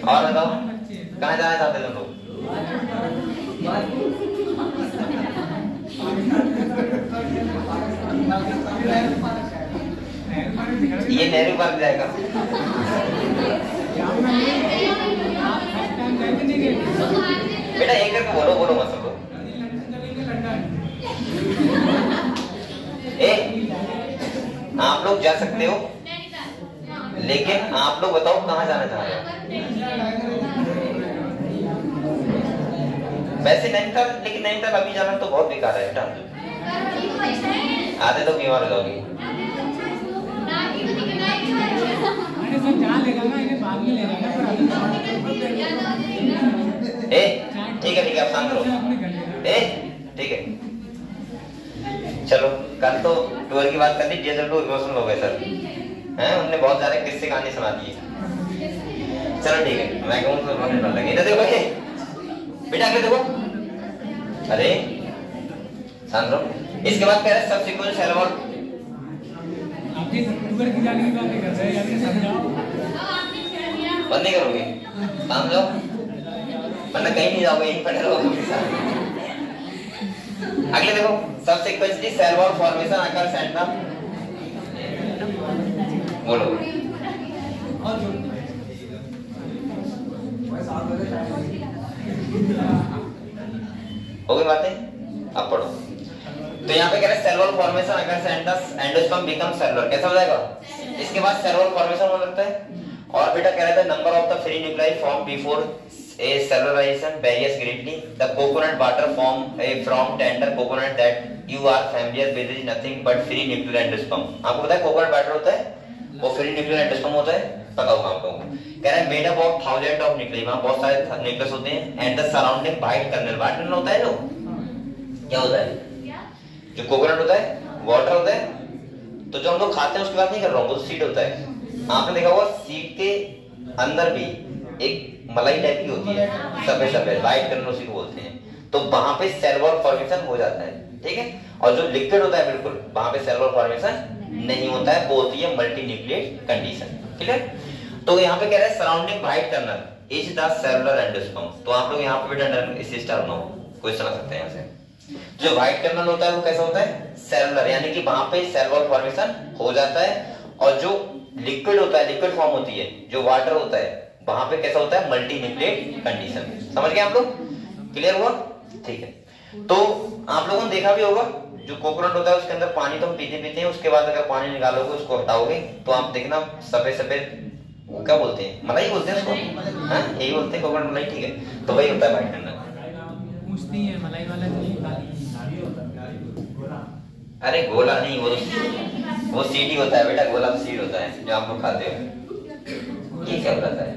और बताओ कहाँ जाना चाहते तुम लोग? ये नेहरू पार्क जाएगा। बेटा एक करके बोलो, बोलो मत सबको। आप लोग जा सकते हो, लेकिन आप लोग बताओ कहाँ जाना चाह रहे हो? वैसे नैनीताल, लेकिन नैनीताल अभी जाना तो बहुत बेकार है बेटा, आधे तो बीमार हो जाओगे। ठीक है आप शांत रहो। ठीक है चलो, कल तो टूर की बात कर ली, डीएसएल टू इमोशनल हो गए सर हैं, उन्होंने बहुत सारे किस्से कहानी सुना दिए। चलो ठीक है, मैं कहूँ तो रोने लगे। इधर देखो बेटा, आगे देखो, अरे शांत रहो। इसके बाद कह रहे हैं सबसिक्वेंट सेल वॉल। आपकी टूर की जाने की बात नहीं कर रहे हैं, यानी समझाओ। बंद नहीं करोगे, शांत जाओ, वरना कहीं नहीं जाओगे, यहीं पड़े रहोगे। अगले देखो, subsequently cell wall formation occurs at the, बोलो हो गई बातें, अब पढ़ो। तो यहाँ पे कह रहे हैं cell wall formation occurs at the endosperm become cellular. कैसा हो जाएगा? इसके बाद सेल वॉल फॉर्मेशन हो सकता है। और बेटा कह रहे थे number of the free nuclei form before a cellularization varies greatly. The coconut water from tender coconut that you are familiar with is nothing but free nuclear endosperm. आपको पता है कोकोनट वाटर होता है, वो फ्री न्यूक्लियर एंडोस्पर्म होता है, पता होगा आप लोगों को। कह रहा है made up of thousand of nuclei, वहां बहुत सारे न्यूक्लियस होते हैं। And the surrounding white kernel, white kernel होता है जो क्या होता है, जो कोकोनट होता है, वाटर होता है। तो जो हम लोग खाते हैं उसकी बात नहीं कर रहा हूँ, वो सीड होता है। आपने देखा होगा सीड के अंदर भी एक मलाई टाइप की होती है, सफेद सफेद वाइट कर्नल उसी को बोलते हैं। तो वहां पे सेल वॉल फॉर्मेशन हो जाता है, ठीक है। और जो लिक्विड होता है बिल्कुल, वहां पे सेल वॉल फॉर्मेशन नहीं होता है, वो होती है मल्टी न्यूक्लिएट कंडीशन, क्लियर। तो यहाँ पे कह रहा है surrounding white kernel is the cellular endosperm. तो आप लोग यहाँ पे बेटा इसे स्टार नो क्वेश्चन आ सकते हैं यहाँ से। जो वाइट कर्नल होता है वो कैसा होता है, सेलुलर, यानी कि वहां पे सेल वॉल फॉर्मेशन हो जाता है। और जो लिक्विड होता है, लिक्विड फॉर्म होती है, जो वाटर होता है, वहां पे कैसा होता है, मल्टी न्यूक्लिएट कंडीशन। समझ गए आप लोग, क्लियर हुआ? ठीक है। तो आप लोगों ने देखा भी होगा, जो कोकोनट होता है उसके अंदर पानी तो हम पीते हैं, उसके बाद अगर पानी निकालोगे, उसको हटाओगे, तो आप देखना सफेद सफेद, क्या बोलते हैं, मलाई बोलते हैं उसको, हाँ यही बोलते हैं कोकोनट मलाई, ठीक है। तो वही होता है वाइट कर्नल। पूछती है मलाई वाला अरे गोला नहीं, वो सीड ही होता है बेटा, गोला तो सीड होता है जो आप लोग खाते हो। ये क्या होता है?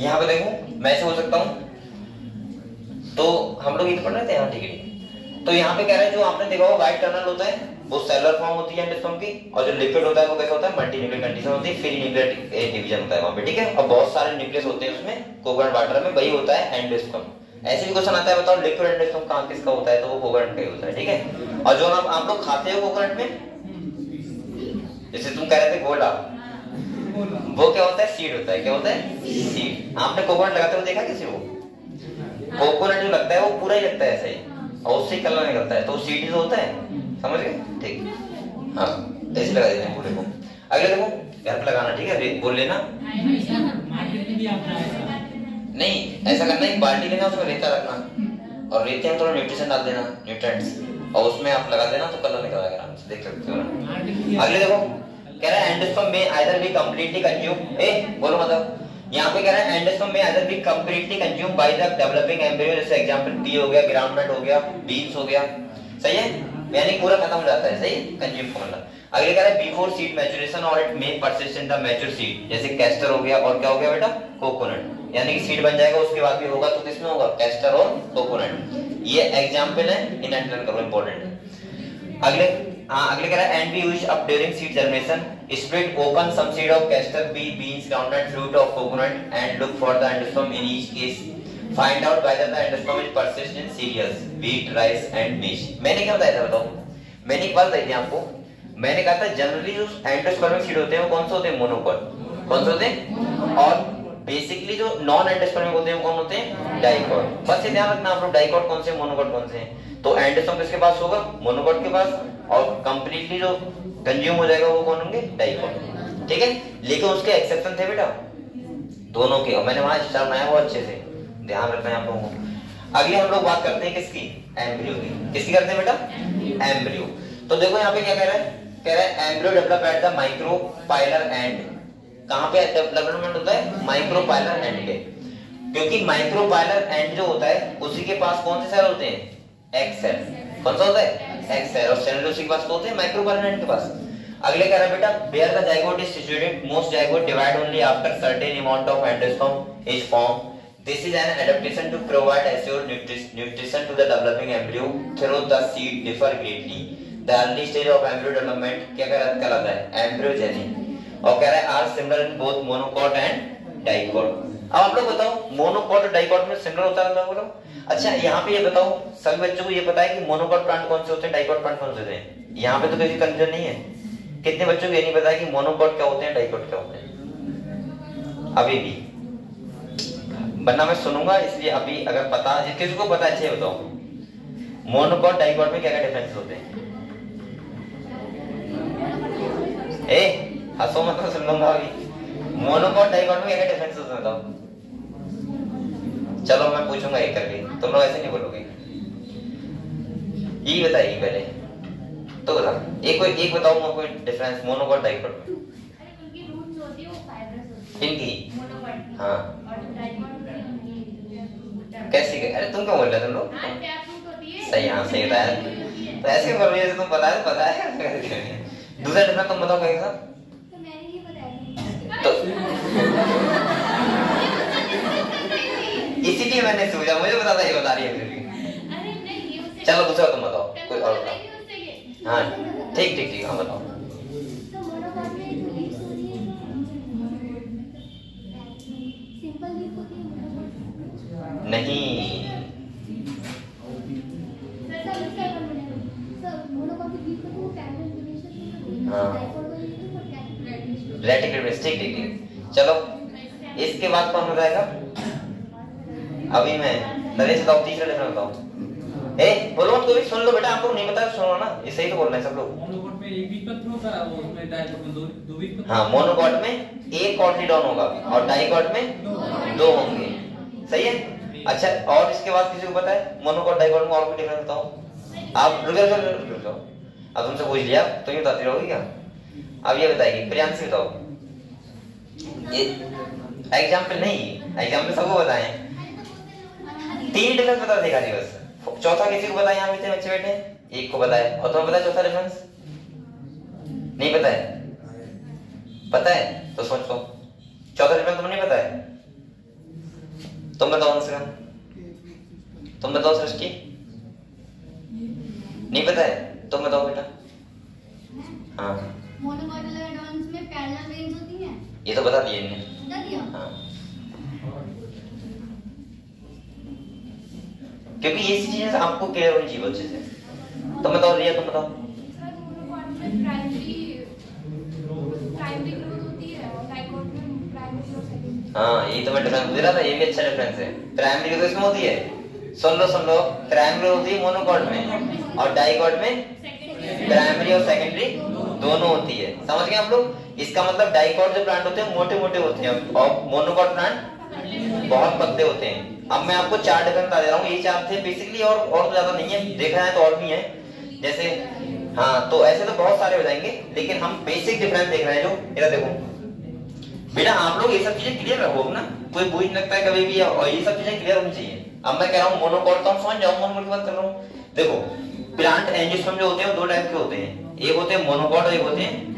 यहाँ पे देखो मैं ऐसे बोल सकता हूँ, तो हम लोग ये तो पढ़ रहे थे यहाँ, ठीक है। तो यहाँ पे कह रहे हैं जो आपने देखा होगा व्हाइट टनल होता है वो सेलुलर फॉर्म होती है एंडोस्पर्म की, और जो लिपिड होता है वो कैसा होता है, मल्टी न्यूक्लियर कंडीशन होती है, फ्री न्यूक्लियर डिवीजन होता है वहाँ पे, ठीक है। और बहुत सारे न्यूक्लियस होते हैं उसमें कोकोनट वाटर में, वही होता है एंडोस्पर्म। ऐसे भी क्वेश्चन आता है, बताओ लिक्विड एंडोस्पर्म कहाँ किसका होता है, तो वो कोकोनट का ही होता है, ठीक है। और जो आप लोग खाते हो कोकोनट में, जैसे तुम कह रहे थे गोला, वो क्या होता है, सीड होता है। क्या होता है, सीड। आपने कोकोनट लगाते हुए देखा किसी को? कोकोनट जो लगता है वो पूरा ही लगता है ऐसा ही, और उससे कलर निकलता है, तो सीड जो होता है, समझ गए, ठीक। हाँ ऐसे लगा देते हैं पूरे को। अगले देखो घर पे लगाना, ठीक है, बोल लेना। नहीं ऐसा करना, एक बाल्टी लेना, उसमें रेता रखना, और रेते में थोड़ा न्यूट्रिशन डाल देना, न्यूट्रिएंट्स, और उसमें आप लगा देना तो कलर निकल आएगा आराम से, देख सकते हो। अगले देखो कह रहा है एंडोस्पर्म में आइदर बी कंप्लीटली कंज्यूम, बोलो मतलब यहाँ पे कह रहा है एंडोस्पर्म में either be completely consume by the developing embryo, जैसे एग्जांपल पी हो गया, ग्राउंडनट हो गया, बीन्स हो गया, सही है, यानी पूरा खत्म हो जाता है, सही है, कंज्यूम फॉर्मूला। अगले कह रहा है बिफोर सीड मैच्योरेशन और it may persist in the mature seed, जैसे कैस्टर हो गया और क्या हो गया बेटा, कोकोनट, यानी कि सीड बन जाएगा उसके बाद भी होगा, तो किसमें होगा, कैस्टर और कोकोनट। ये एग्जांपल है, इन अंडरलाइन करो, इंपॉर्टेंट। अगले कह रहा है and be used up during seed germination, split open some seed of castor, pea, beans, groundnut, fruit of coconut and look for the endosperm in each case, find out whether the endosperm is persist in cereals, wheat, rice and maize। मैंने क्या बताया था बताओ, मैंने एक बात बताई थी आपको, मैंने कहा था जनरली जो एंडोस्पर्मिक सीड होते हैं वो कौन से होते हैं, मोनोकॉट, कौन से होते हैं, और बेसिकली जो नॉन एंडोस्पर्मिक होते हैं वो कौन होते हैं, डाइकॉट। बस ये ध्यान रखना आप लोग, डाइकॉट कौन से, मोनोकॉट कौन से हैं। तो एंडोस्पर्म किसके पास होगा, मोनोकॉट के पास, और कंप्लीटली जो कंज्यूम हो जाएगा वो कौन होंगे, डाइकॉट, ठीक है। लेकिन उसके एक्सेप्शन थे बेटा दोनों के, और मैंने वहां स्टार बनाया वो अच्छे से, ध्यान रखना है आप लोगों को। अगले हम लोग बात करते हैं किसकी, एम्ब्रियो की। किसकी करते हैं बेटा, एम्ब्रियो। तो देखो यहाँ पे क्या कह रहा है, कह रहा है embryo develop at the micropylar and. कहां पे डेवलपमेंट होता है, माइक्रोपाइलर एंड के, क्योंकि माइक्रोपाइलर एंड जो होता है उसी के पास कौन से सेल होते हैं, एक्स सेल। कौन सा होता है, एक्स सेल, और सेल उसी के पास होते हैं, माइक्रोपाइलर एंड के पास। अगले कह रहा है बेटा where the zygote is situated, most zygote divide only after certain amount of endosperm is formed. This is an adaptation to provide assured nutrition to the developing embryo through the seed differ greatly. The early stage of embryo development क्या कहलाता है, embryogeny, और कह रहा है are similar in both monocot and dicot. अब आप लोग बताओ मोनोकॉट और डाइकॉट में सिमिलर होता है बोलो। अच्छा यहाँ पे ये बताओ सभी बच्चों को ये पता है कि मोनोकॉट प्लांट कौन से होते हैं, डाइकॉट प्लांट कौन से होते हैं, यहाँ पे तो किसी कंफ्यूजन नहीं है। कितने बच्चों को ये नहीं पता है कि मोनोकॉट क्या होते हैं, डाइकॉट क्या होते हैं, अभी भी, वरना मैं सुनूंगा, इसलिए अभी अगर पता, किसी को पता अच्छे बताओ मोनोकॉट डाइकॉट में क्या क्या डिफरेंस होते हैं। हंसो मत, सुन लूंगा अभी। मोनोकॉट डाइकॉट में क्या क्या डिफरेंस होते हैं बताओ। चलो मैं पूछूंगा एक करके, तुम लोग ऐसे नहीं बोलोगे, यही बताइए पहले तो बता, एक बताऊंगा कोई डिफरेंस मोनोकॉट डाइकॉट में। इनकी हाँ कैसी, अरे तुम क्या बोल रहे तुम लोग, सही, हाँ सही बताया, तो ऐसे बोल रही है तुम, पता है दूसरा डिफरेंस तुम बताओ कहीं सा तो इसीलिए मैंने सोचा, मुझे पता था ये बता रही है। चलो दूसरा तुम बताओ, कोई और बताओ। हाँ ठीक, हाँ बताओ। नहीं ठीक, चलो इसके बाद कौन बताएगा, अभी मैं नरेश बताओ, तीसरा डिफरेंस बताओ। बोलो मत, कोई सुन लो बेटा, आपको नहीं पता सुनो ना, ये सही तो बोल रहे हैं सब लोग। मोनोकॉट में एक बीजपत्र होता है, वो उसमें डाइकॉट में दो बीजपत्र। हाँ मोनोकॉट में एक कॉटिलॉन होगा और डाइकॉट में दो होंगे, सही है। अच्छा और इसके बाद किसी को पता है मोनोकॉट डाइकॉट में और कोई डिफरेंस बताओ। आप रुक जाओ, अब तुमसे पूछ लिया तो ये बताती रहोगी क्या। अब ये बताएगी प्रियांशी, बताओ ये एग्जाम्पल नहीं, एग्जाम्पल सबको बताएं, 3 डिफरेंस बता देगा बस, चौथा किसी को बताया, यहाँ बच्चे बैठे, एक को बताया, और तुम्हें पता है चौथा डिफरेंस नहीं पता है, पता है तो सोच लो, चौथा डिफरेंस तुम्हें नहीं पता है, तुम बताओ आंसर, तुम बताओ सृष्टि, नहीं पता है? तुम बताओ बेटा। हाँ मोनोकॉटिल एडवांस में पैरेलल वेन्स होती हैं, ये तो बता दिए इन्हें। बता दिया। हाँ क्योंकि ये चीजें आपको क्लियर होनी चाहिए अच्छे से। तुम बताओ रिया, तुम बताओ। सर मोनोकॉट में प्राइमरी ग्रोथ होती है और डाइकोट में प्राइमरी और सेकेंडरी। हाँ ये तो मैं डिफरेंस दे रहा था, ये भी अच्छा डिफरेंस है। प्राइमरी ग्रोथ इसमें होती है, सुन लो, प्राइमरी होती है मोनोकॉट में और डाइकोट में प्राइमरी और सेकेंडरी दोनों होती है। समझ गए आप लोग? इसका मतलब डाइकोट जो प्लांट होते हैं मोटे मोटे होते हैं और मोनोकॉट प्लांट बहुत पतले होते हैं। अब मैं आपको चार डिफरेंस बता दे रहा हूँ, ये चार थे बेसिकली, और तो ज्यादा नहीं है, देखा जाए तो और भी है जैसे। हाँ तो ऐसे तो बहुत सारे हो जाएंगे, लेकिन हम बेसिक डिफरेंस देख रहे हैं। जो इधर देखो बेटा, आप लोग ये सब चीजें क्लियर रखो ना, कोई बुरी नहीं लगता है कभी भी, और ये सब चीजें क्लियर होनी चाहिए। अब मैं कह रहा हूँ मोनोकॉट, तो हम समझ जाओ मोनोकॉट की बात कर रहा हूँ। देखो प्लांट एंजियोस्पर्म जो होते हैं वो दो टाइप के होते हैं, एक होते हैं मोनोकॉट और एक होते हैं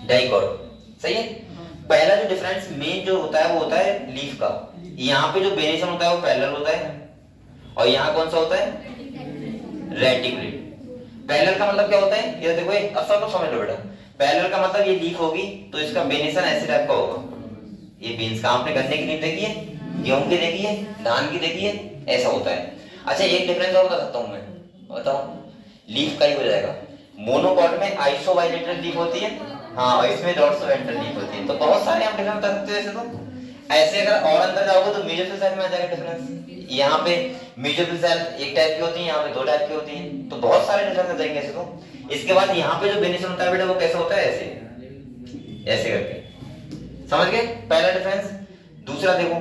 डाइकॉट। सही है? पहला जो डिफरेंस मेन जो होता है वो होता है लीफ का। यहाँ पे जो बेनिसन होता है वो पैरेलल होता है और यहाँ कौन सा होता है? रेटिकुलेट। पैरेलल का मतलब क्या होता है? ये देखो, असल तो समझ लो बेटा। पैरेलल का मतलब ये लीफ होगी तो इसका बेनिसन ऐसे टाइप का होगा। ये बीन्स का आपने गन्ने की लीफ देखी है, गेहूं की देखी है, धान की देखी है, ऐसा होता है। अच्छा एक डिफरेंस और बता सकता हूं मैं, बताओ। लीफ का ही हो जाएगा। मोनोकॉट में आइसोबाइलेटरल लीफ होती है, हाँ, और इसमें डॉर्सोवेंट्रल लीफ होती है। तो बहुत सारे आप डिफरेंस बता सकते हो ऐसे तो। ऐसे अगर और अंदर जाओगे तो मेजोफिल सेल में आ जाएगा डिफरेंस। यहाँ पे मेजोफिल सेल एक टाइप की होती है, यहाँ पे दो टाइप की होती है, तो बहुत सारे डिफरेंस आ जाएंगे ऐसे तो। इसके बाद यहाँ पे जो बेनिसन होता है बेटा वो कैसे होता है? ऐसे ऐसे करके। समझ गए पहला डिफरेंस? दूसरा देखो,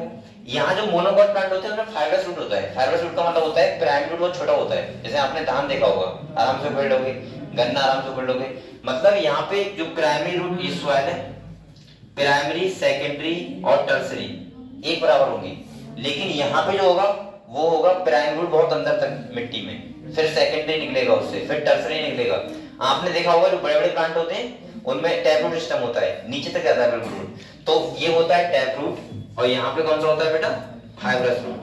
यहाँ जो मोनोकॉट प्लांट होते हैं उनमें फाइब्रस रूट होता है। फाइब्रस रूट का मतलब होता है प्राइमरी रूट बहुत छोटा होता है। जैसे आपने धान देखा होगा, आराम से उखेड़ लोगे, गन्ना आराम से उखेड़ लोगे। मतलब यहाँ पे जो प्राइमरी रूट इस सॉइल है, प्राइमरी, सेकेंडरी और टर्सरी एक बराबर होंगी, लेकिन यहाँ पे जो होगा वो होगा प्राइमरी रूट बहुत अंदर तक मिट्टी में, फिर सेकेंडरी निकलेगा उससे, फिर टर्सरी निकलेगा। आपने देखा होगा जो बड़े बड़े प्लांट होते हैं उनमें टैप रूट सिस्टम होता है, नीचे तक जाता है बिल्कुल रूट, तो ये होता है टैप रूट। और यहाँ पे कौन सा होता है बेटा? Fibrous root.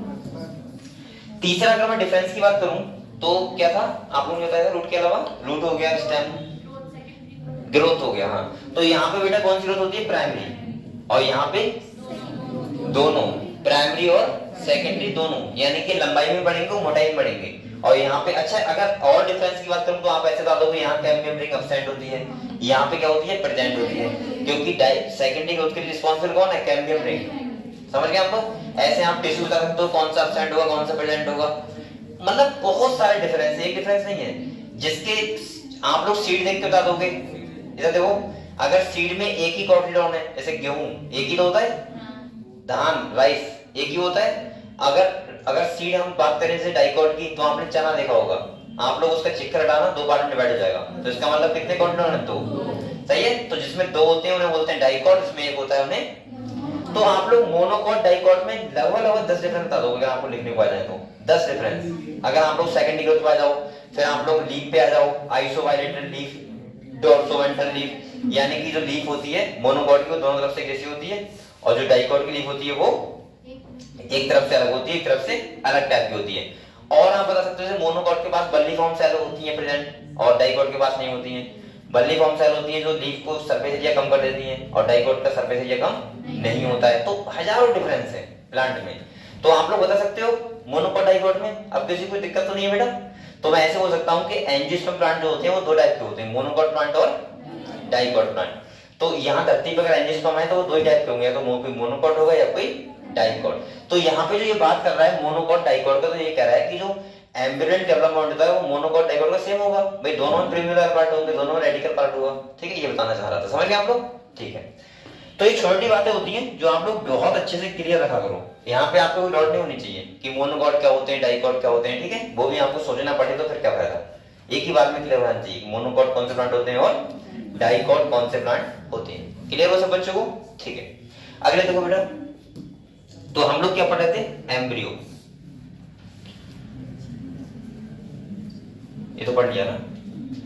तीसरा अगर मैं डिफरेंस की बात करूं तो क्या था आप लोगों ने बताया था? रूट के अलावा रूट हो गया, स्टेम, ग्रोथ हो गया। हाँ तो यहाँ पे बेटा कौन सी ग्रोथ होती है? प्राइमरी, और यहाँ पे दोनों, प्राइमरी और सेकेंडरी दोनों, यानी कि लंबाई में बढ़ेंगे मोटाई में बढ़ेंगे। और यहाँ पे अच्छा अगर और डिफरेंस की बात करूं तो आप ऐसे बता दो, यहाँ कैम्बियम रिंग एब्सेंट होती है, यहाँ पे क्या होती है? प्रेजेंट होती है, क्योंकि सेकेंडरी ग्रोथ के लिए रिस्पॉन्सिबल कौन है? Cambium ring. समझ गए आप? ऐसे आप टिश्यू बता सकते हो कौन सा एब्सेंट होगा, कौन सा प्रेजेंट होगा। मतलब बहुत सारे डिफरेंस है, एक डिफरेंस नहीं है जिसके आप लोग सीड देख के बता दोगे। इधर देखो, अगर सीड में एक ही कॉटिलॉन है, जैसे गेहूं एक ही तो होता है, धान, राइस एक ही होता है। अगर सीड हम बात करें जैसे डाइकॉट की, तो आपने चना देखा होगा, आप लोग उसका चिक्कर हटाना, दो पार्ट में डिवाइड हो जाएगा, तो इसका मतलब कितने कॉटिलॉन है? दो। सही है? तो जिसमें दो होते हैं उन्हें बोलते हैं डाइकॉट, इसमें एक होता है उन्हें। तो आप लोग मोनोकॉट डाइकॉट में लगभग 10 डिफरेंस बता दोगे अगर आपको लिखने को आ जाए तो। 10 डिफरेंस। अगर आप लोग सेकेंडरी ग्रोथ पे आ जाओ, फिर आप लोग लीफ पे आ जाओ, आइसोबाइलेटरल लीफ, डॉर्सोवेंट्रल लीफ, यानी कि जो लीफ होती है मोनोकॉट की दोनों तरफ से कैसी होती है, और जो डाइकॉट की लीफ होती है वो एक तरफ से अलग होती है, एक तरफ से अलग टाइप की होती है। और आप बता सकते हो मोनोकॉट के पास बल्ली फॉर्म सेल होती है प्रेजेंट, और डाइकॉट के पास नहीं होती है। बल्ली फॉर्म सेल होती है जो लीफ को सरफेस एरिया कम कर देती है, और डाइकॉट का सरफेस एरिया कम नहीं होता है। तो हजारों डिफरेंस है प्लांट में। तो आप लोग बता सकते हो मोनोकॉट डाइकॉट में। अब किसी कोई दिक्कत तो नहीं है बेटा? तो मैं ऐसे बोल सकता हूँ कि एंजियोस्पर्म प्लांट जो होते हैं वो दो टाइप के होते हैं, मोनोकॉट प्लांट और डाइकॉट प्लांट। तो यहाँ धरती पर अगर एंजियोस्पर्म है तो वो दो ही टाइप के होंगे, या तो कोई मोनोकॉट होगा या कोई डाइकॉट। तो यहाँ पे जो ये बात कर रहा है मोनोकॉट डाइकॉट का, तो ये कह रहा है कि जो एम्ब्रियोनिक डेवलपमेंट होता है वो मोनोकॉट डाइकॉट का सेम होगा भाई, दोनों में प्रीम्यूलर पार्ट होंगे, दोनों में रेडिकल पार्ट होगा। ठीक है, ये बताना चाह रहा था। समझ गए आप लोग? ठीक है, तो ये छोटी बातें होती हैं जो आप लोग बहुत अच्छे से क्लियर रखा करो। यहाँ पे आपको कोई डाउट नहीं होनी चाहिए कि मोनोकॉट क्या होते हैं, डाइकॉट क्या होते हैं। ठीक है, वो भी आपको सोचना पड़े तो फिर क्या फायदा। एक ही बात में क्लियर होना चाहिए मोनोकॉट कौन से प्लांट होते हैं और डाइकॉट कौन से प्लांट होते हैं। क्लियर हो सब बच्चों को? ठीक है, अगले देखो बेटा, तो हम लोग क्या पढ़ रहे थे? एम्ब्रियो। ये तो पढ़ लिया ना।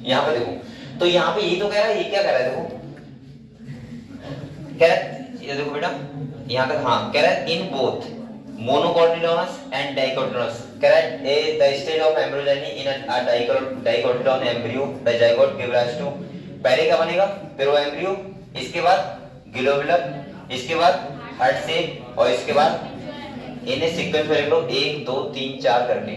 यहाँ पे देखो, तो यहाँ पे ये तो कह रहा है, ये क्या कह रहा है? देखो कह रहा है, ये देखो बेटा यहाँ तक, हाँ, कह रहा है in both monocotyledonous and dicotyledonous. Correct. The stage of embryogeny in a dicotyledon embryo, the zygote give rise to, पहले क्या बनेगा? फिर वो एम्ब्रियो, इसके बाद ग्लोबुलर, इसके बाद हार्ट शेप, और इसके बाद इन्हें सीक्वेंस में लिख लो 1 2 3 4 करके।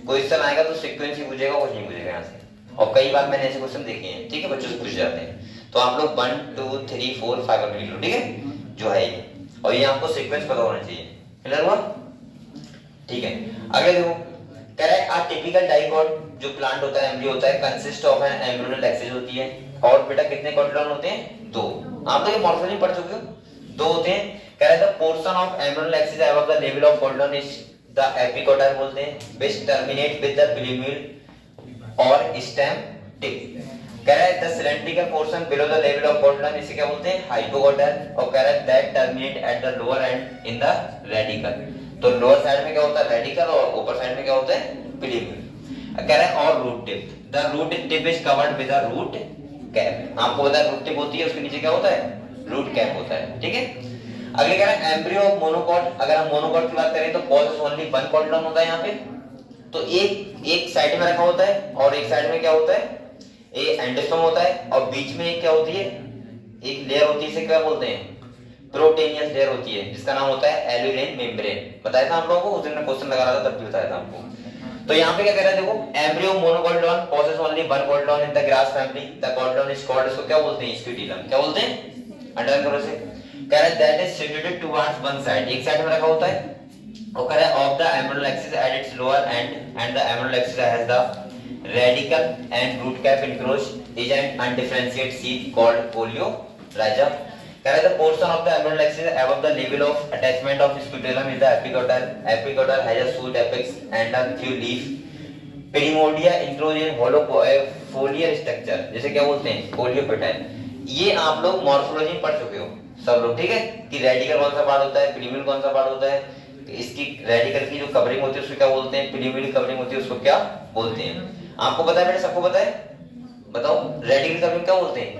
क्वेश्चन आएगा तो सीक्वेंस ही पूछेगा, कुछ नहीं पूछेगा यहाँ से। और कई बार मैंने ऐसे क्वेश्चन देखे हैं, ठीक है, बच्चों से पूछ जाते हैं। तो आप लोग 1 2 3 4 5 करके लिख लो, ठीक है, जो है ये। और ये आपको सीक्वेंस पता होना चाहिए। क्लियर हुआ? ठीक है। अगले देखो, करेक्ट आ टिपिकल डाइकोट जो प्लांट होता है, एम्ब्रियो होता है, consist of an embryonal axis होती है। और बेटा कितने कोटिलेडॉन होते हैं? 2। आप लोग मॉर्फोलॉजी पढ़ चुके हो, 2 होते हैं। कह रहा था portion of embryonal axis above the level of cotyledon is the epicotyl बोलते हैं, which terminate with the plumule और स्टेम टिप। कह रहा है the cylindrical portion below the level of cotyledon, इसे क्या बोलते हैं? हाइपोकोटाइल। और कह रहा है that terminate at the lower end in the radicle. तो लोअर साइड में क्या होता है? रेडिकल, और ऊपर साइड में क्या होता है? प्लूम्यूल। कह रहा है और root tip, the root tip is covered with the root cap. आपको पता है रूट टिप होती है, उसके नीचे क्या होता है? रूट कैप होता है, ठीक है। अगले कह रहा है एम्ब्रियो ऑफ मोनोकॉट। अगर हम मोनोकॉट की बात करें तो पॉजेस ओनली 1 कोटिलेडॉन होता है यहाँ पे। तो एक साइड में रखा होता है, और एक साइड में क्या होता है? ए एंडोस्पर्म होता है, और बीच में एक क्या होती है? एक लेयर होती है, इसे क्या बोलते हैं? प्रोटेनियस लेयर होती है, जिसका नाम होता है एल्यूरेन मेम्ब्रेन। बताया था आप लोगों को, उस दिन मैं क्वेश्चन लगा रहा था तब भी बताया था आपको। तो यहाँ पे क्या कह रहा है? देखो, embryo monocotyledon possess only 1 cotyledon in the grass family. The cotyledon is called, इसको क्या बोलते हैं? स्क्यूटिलम। क्या बोलते हैं? अंडरलाइन करो इसे। कह रहा है that is situated towards one side, एक साइड में रखा होता है। और कह रहा है of the embryonal axis at its lower end the embryonal axis has the radicle and root cap enclosed is an undifferentiated sheath called polyorhiza. कह रहा है the portion of the embryonal axis above the level of attachment of scutellum is the epicotyl. Epicotyl has a shoot apex and a few leaf. Primordia enclosed in hollow foliar structure, जैसे क्या बोलते हैं? पोलियोपेटाइल। ये आप लोग morphology में पढ़ चुके हो सब लोग, ठीक है, कि रेडिकल कौन सा पार्ट होता है, प्लूम्यूल कौन सा पार्ट होता है। इसकी रेडिकल की जो कवरिंग होती है उसको क्या बोलते हैं? प्लूम्यूल की कवरिंग होती है उसको क्या बोलते हैं? आपको पता है बेटा? सबको पता है? बताओ, रेडिकल कवरिंग क्या बोलते हैं?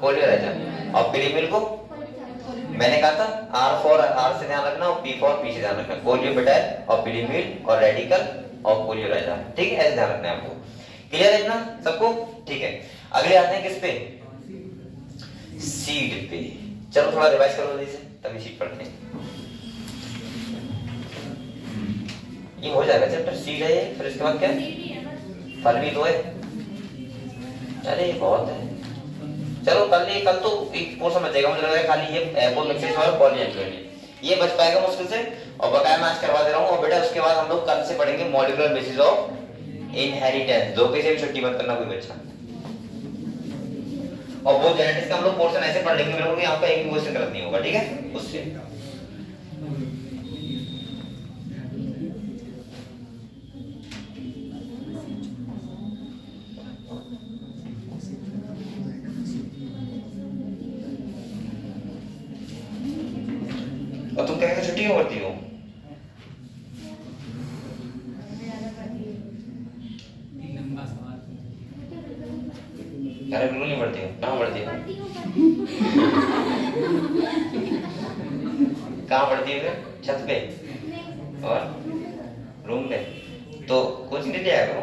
पोलियोराइजा। और प्लूम्यूल को मैंने कहा था आर फॉर आर से ध्यान रखना, और पी फॉर पी से ध्यान रखना। पोलियोपेटाइल और प्लूम्यूल और रेडिकल और पोलियोराइजा, ठीक है, ऐसे ध्यान रखना है आपको। क्लियर है इतना सबको? ठीक है। अगले आते हैं किस पे? सीड पे। चलो थोड़ा रिवाइज करो जल्दी से, तभी सीड पढ़ते हैं। ये हो जाएगा चैप्टर, सीड है ये, फिर इसके बाद क्या? फल भी तो है। अरे बहुत है। चलो कल तो एक पोर्शन बचेगा, मुझे लग रहा है खाली ये एपोमिक्सिस और पॉलीएंट्रोनी, ये बच पाएगा मुश्किल से। और बकाया मैं आज करवा दे रहा हूँ। और बेटा उसके बाद हम लोग कल से पढ़ेंगे मॉलिक्यूलर बेसिस ऑफ इनहेरिटेंस। धोखे से भी छुट्टी मत करना कोई बच्चा। और वो जेनेटिक्स का हम लोग पोर्शन ऐसे पढ़ लेंगे बिल्कुल, यहाँ पे एक भी क्वेश्चन गलत नहीं होगा, ठीक है, उससे। और तुम क्या छुट्टी क्यों करती हो? अरे बिल्कुल नहीं पढ़ती हूँ। कहाँ पढ़ती हो? कहाँ पढ़ती हो? छत पे और रूम पे? तो कोचिंग ले आया करो।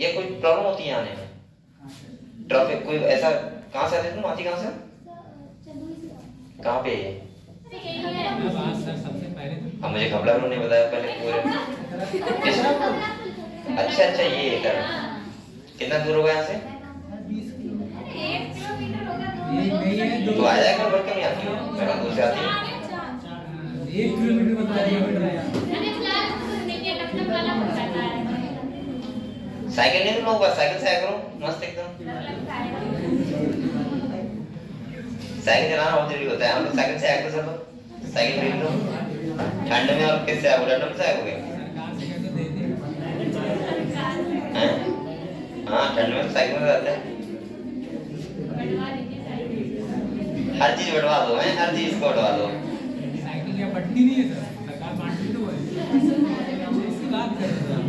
ये कोई प्रॉब्लम होती है आने में? ट्रैफिक कोई ऐसा? कहाँ से आते तुम? आती कहाँ से? कहाँ पे है? मुझे घबरा नहीं बताया पहले पूरे। अच्छा ये इधर कितना दूर होगा यहाँ से? तो आ जाएगा, बढ़ के नहीं आती हूँ मैं, दूर से आती हूँ। 1 किलोमीटर बता दिया। साइकिल नहीं होगा, साइकिल से आया करो मस्त एकदम। साइकिल चलाना बहुत जरूरी होता है। हम लोग साइकिल से आया करो सब लोग। साइकिल खरीद लो ठंड में। और किससे आए? ठंड से आए? हाँ ठंड में तो साइकिल में रहते हैं। हर चीज बढ़वा दो, है हर चीज को बढ़वा दो। साइकिल क्या बढ़ती नहीं है सर, सरकार बांटती तो है। इसकी बात कर रहे हैं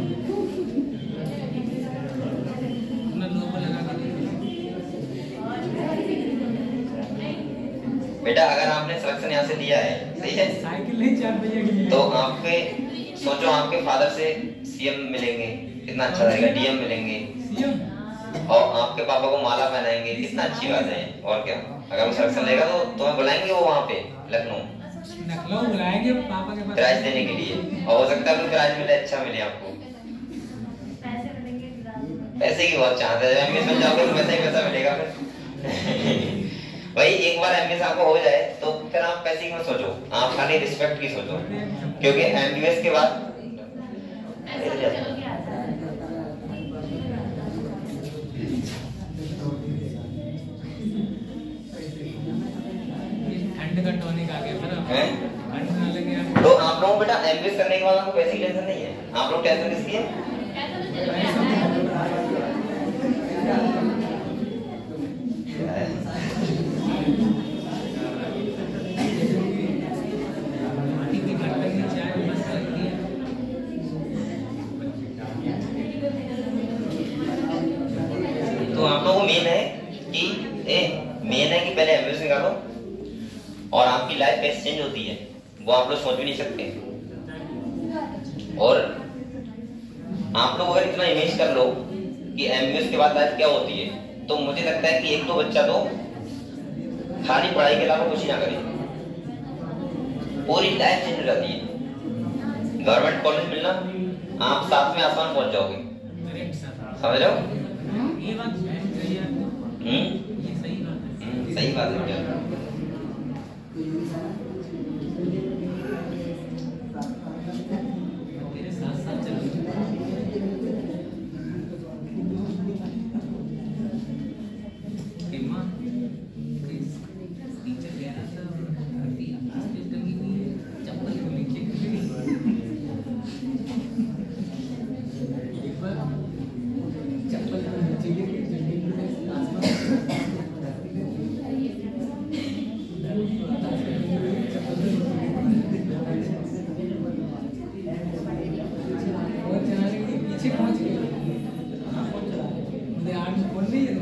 अपना लोगों लगा कर। बेटा अगर आपने सिलेक्शन यहाँ से दिया है, सही है, साइकिल नहीं 4 बजे की, तो आपके सोचो आपके फादर से सीएम मिलेंगे, कितना अच्छा रहेगा, डीएम मिलेंगे, और आपके पापा को माला पहनाएंगे, कितना अच्छी बात है। और क्या, अगर वो सिलेक्शन लेगा तो तुम्हें बुलाएंगे वो वहाँ पे लखनऊ बुलाएंगे पापा के पास प्राइज देने के लिए, और हो सकता है कोई प्राइज मिले, अच्छा मिले आपको। पैसे की बहुत चाहते हैं, एमबीएस में जाओगे तो वैसे ही पैसा मिलेगा फिर। भाई एक बार एमबीएस आपको हो जाए तो फिर आप पैसे की मत सोचो, आप खाली रिस्पेक्ट की सोचो, क्योंकि एमबीएस के बाद ठंड का टॉनिक आ गया सर, ठंड ना लगे आपको। तो आप लोगों बेटा एमबीएस करने के बाद आपको पैसे की टेंशन नहीं है, आप लोग टेंशन किसकी है? तो आप लोगों को मेन है कि पहले एमबीएस निकालो, और आपकी लाइफ कैसे चेंज होती है वो आप लोग सोच भी नहीं सकते। और आप लोग अगर इतना इमेज कर लो कि एमबीएस के बाद लाइफ क्या होती है, तो मुझे लगता है कि एक तो बच्चा तो खाली पढ़ाई के अलावा कुछ ही ना करे, पूरी लाइफ चेंज हो जाती है। गवर्नमेंट कॉलेज मिलना, आप साथ में आसमान पहुंच जाओगे, समझ रहे हो? ये बात सही है, ये सही बात है, सही बात है क्या? मेरे साथ साथ चलो। माँ टीचर कह रहा था चप्पल को नीचे चप्पल को पीछे पहुंच गए, मुझे आज बोल नहीं है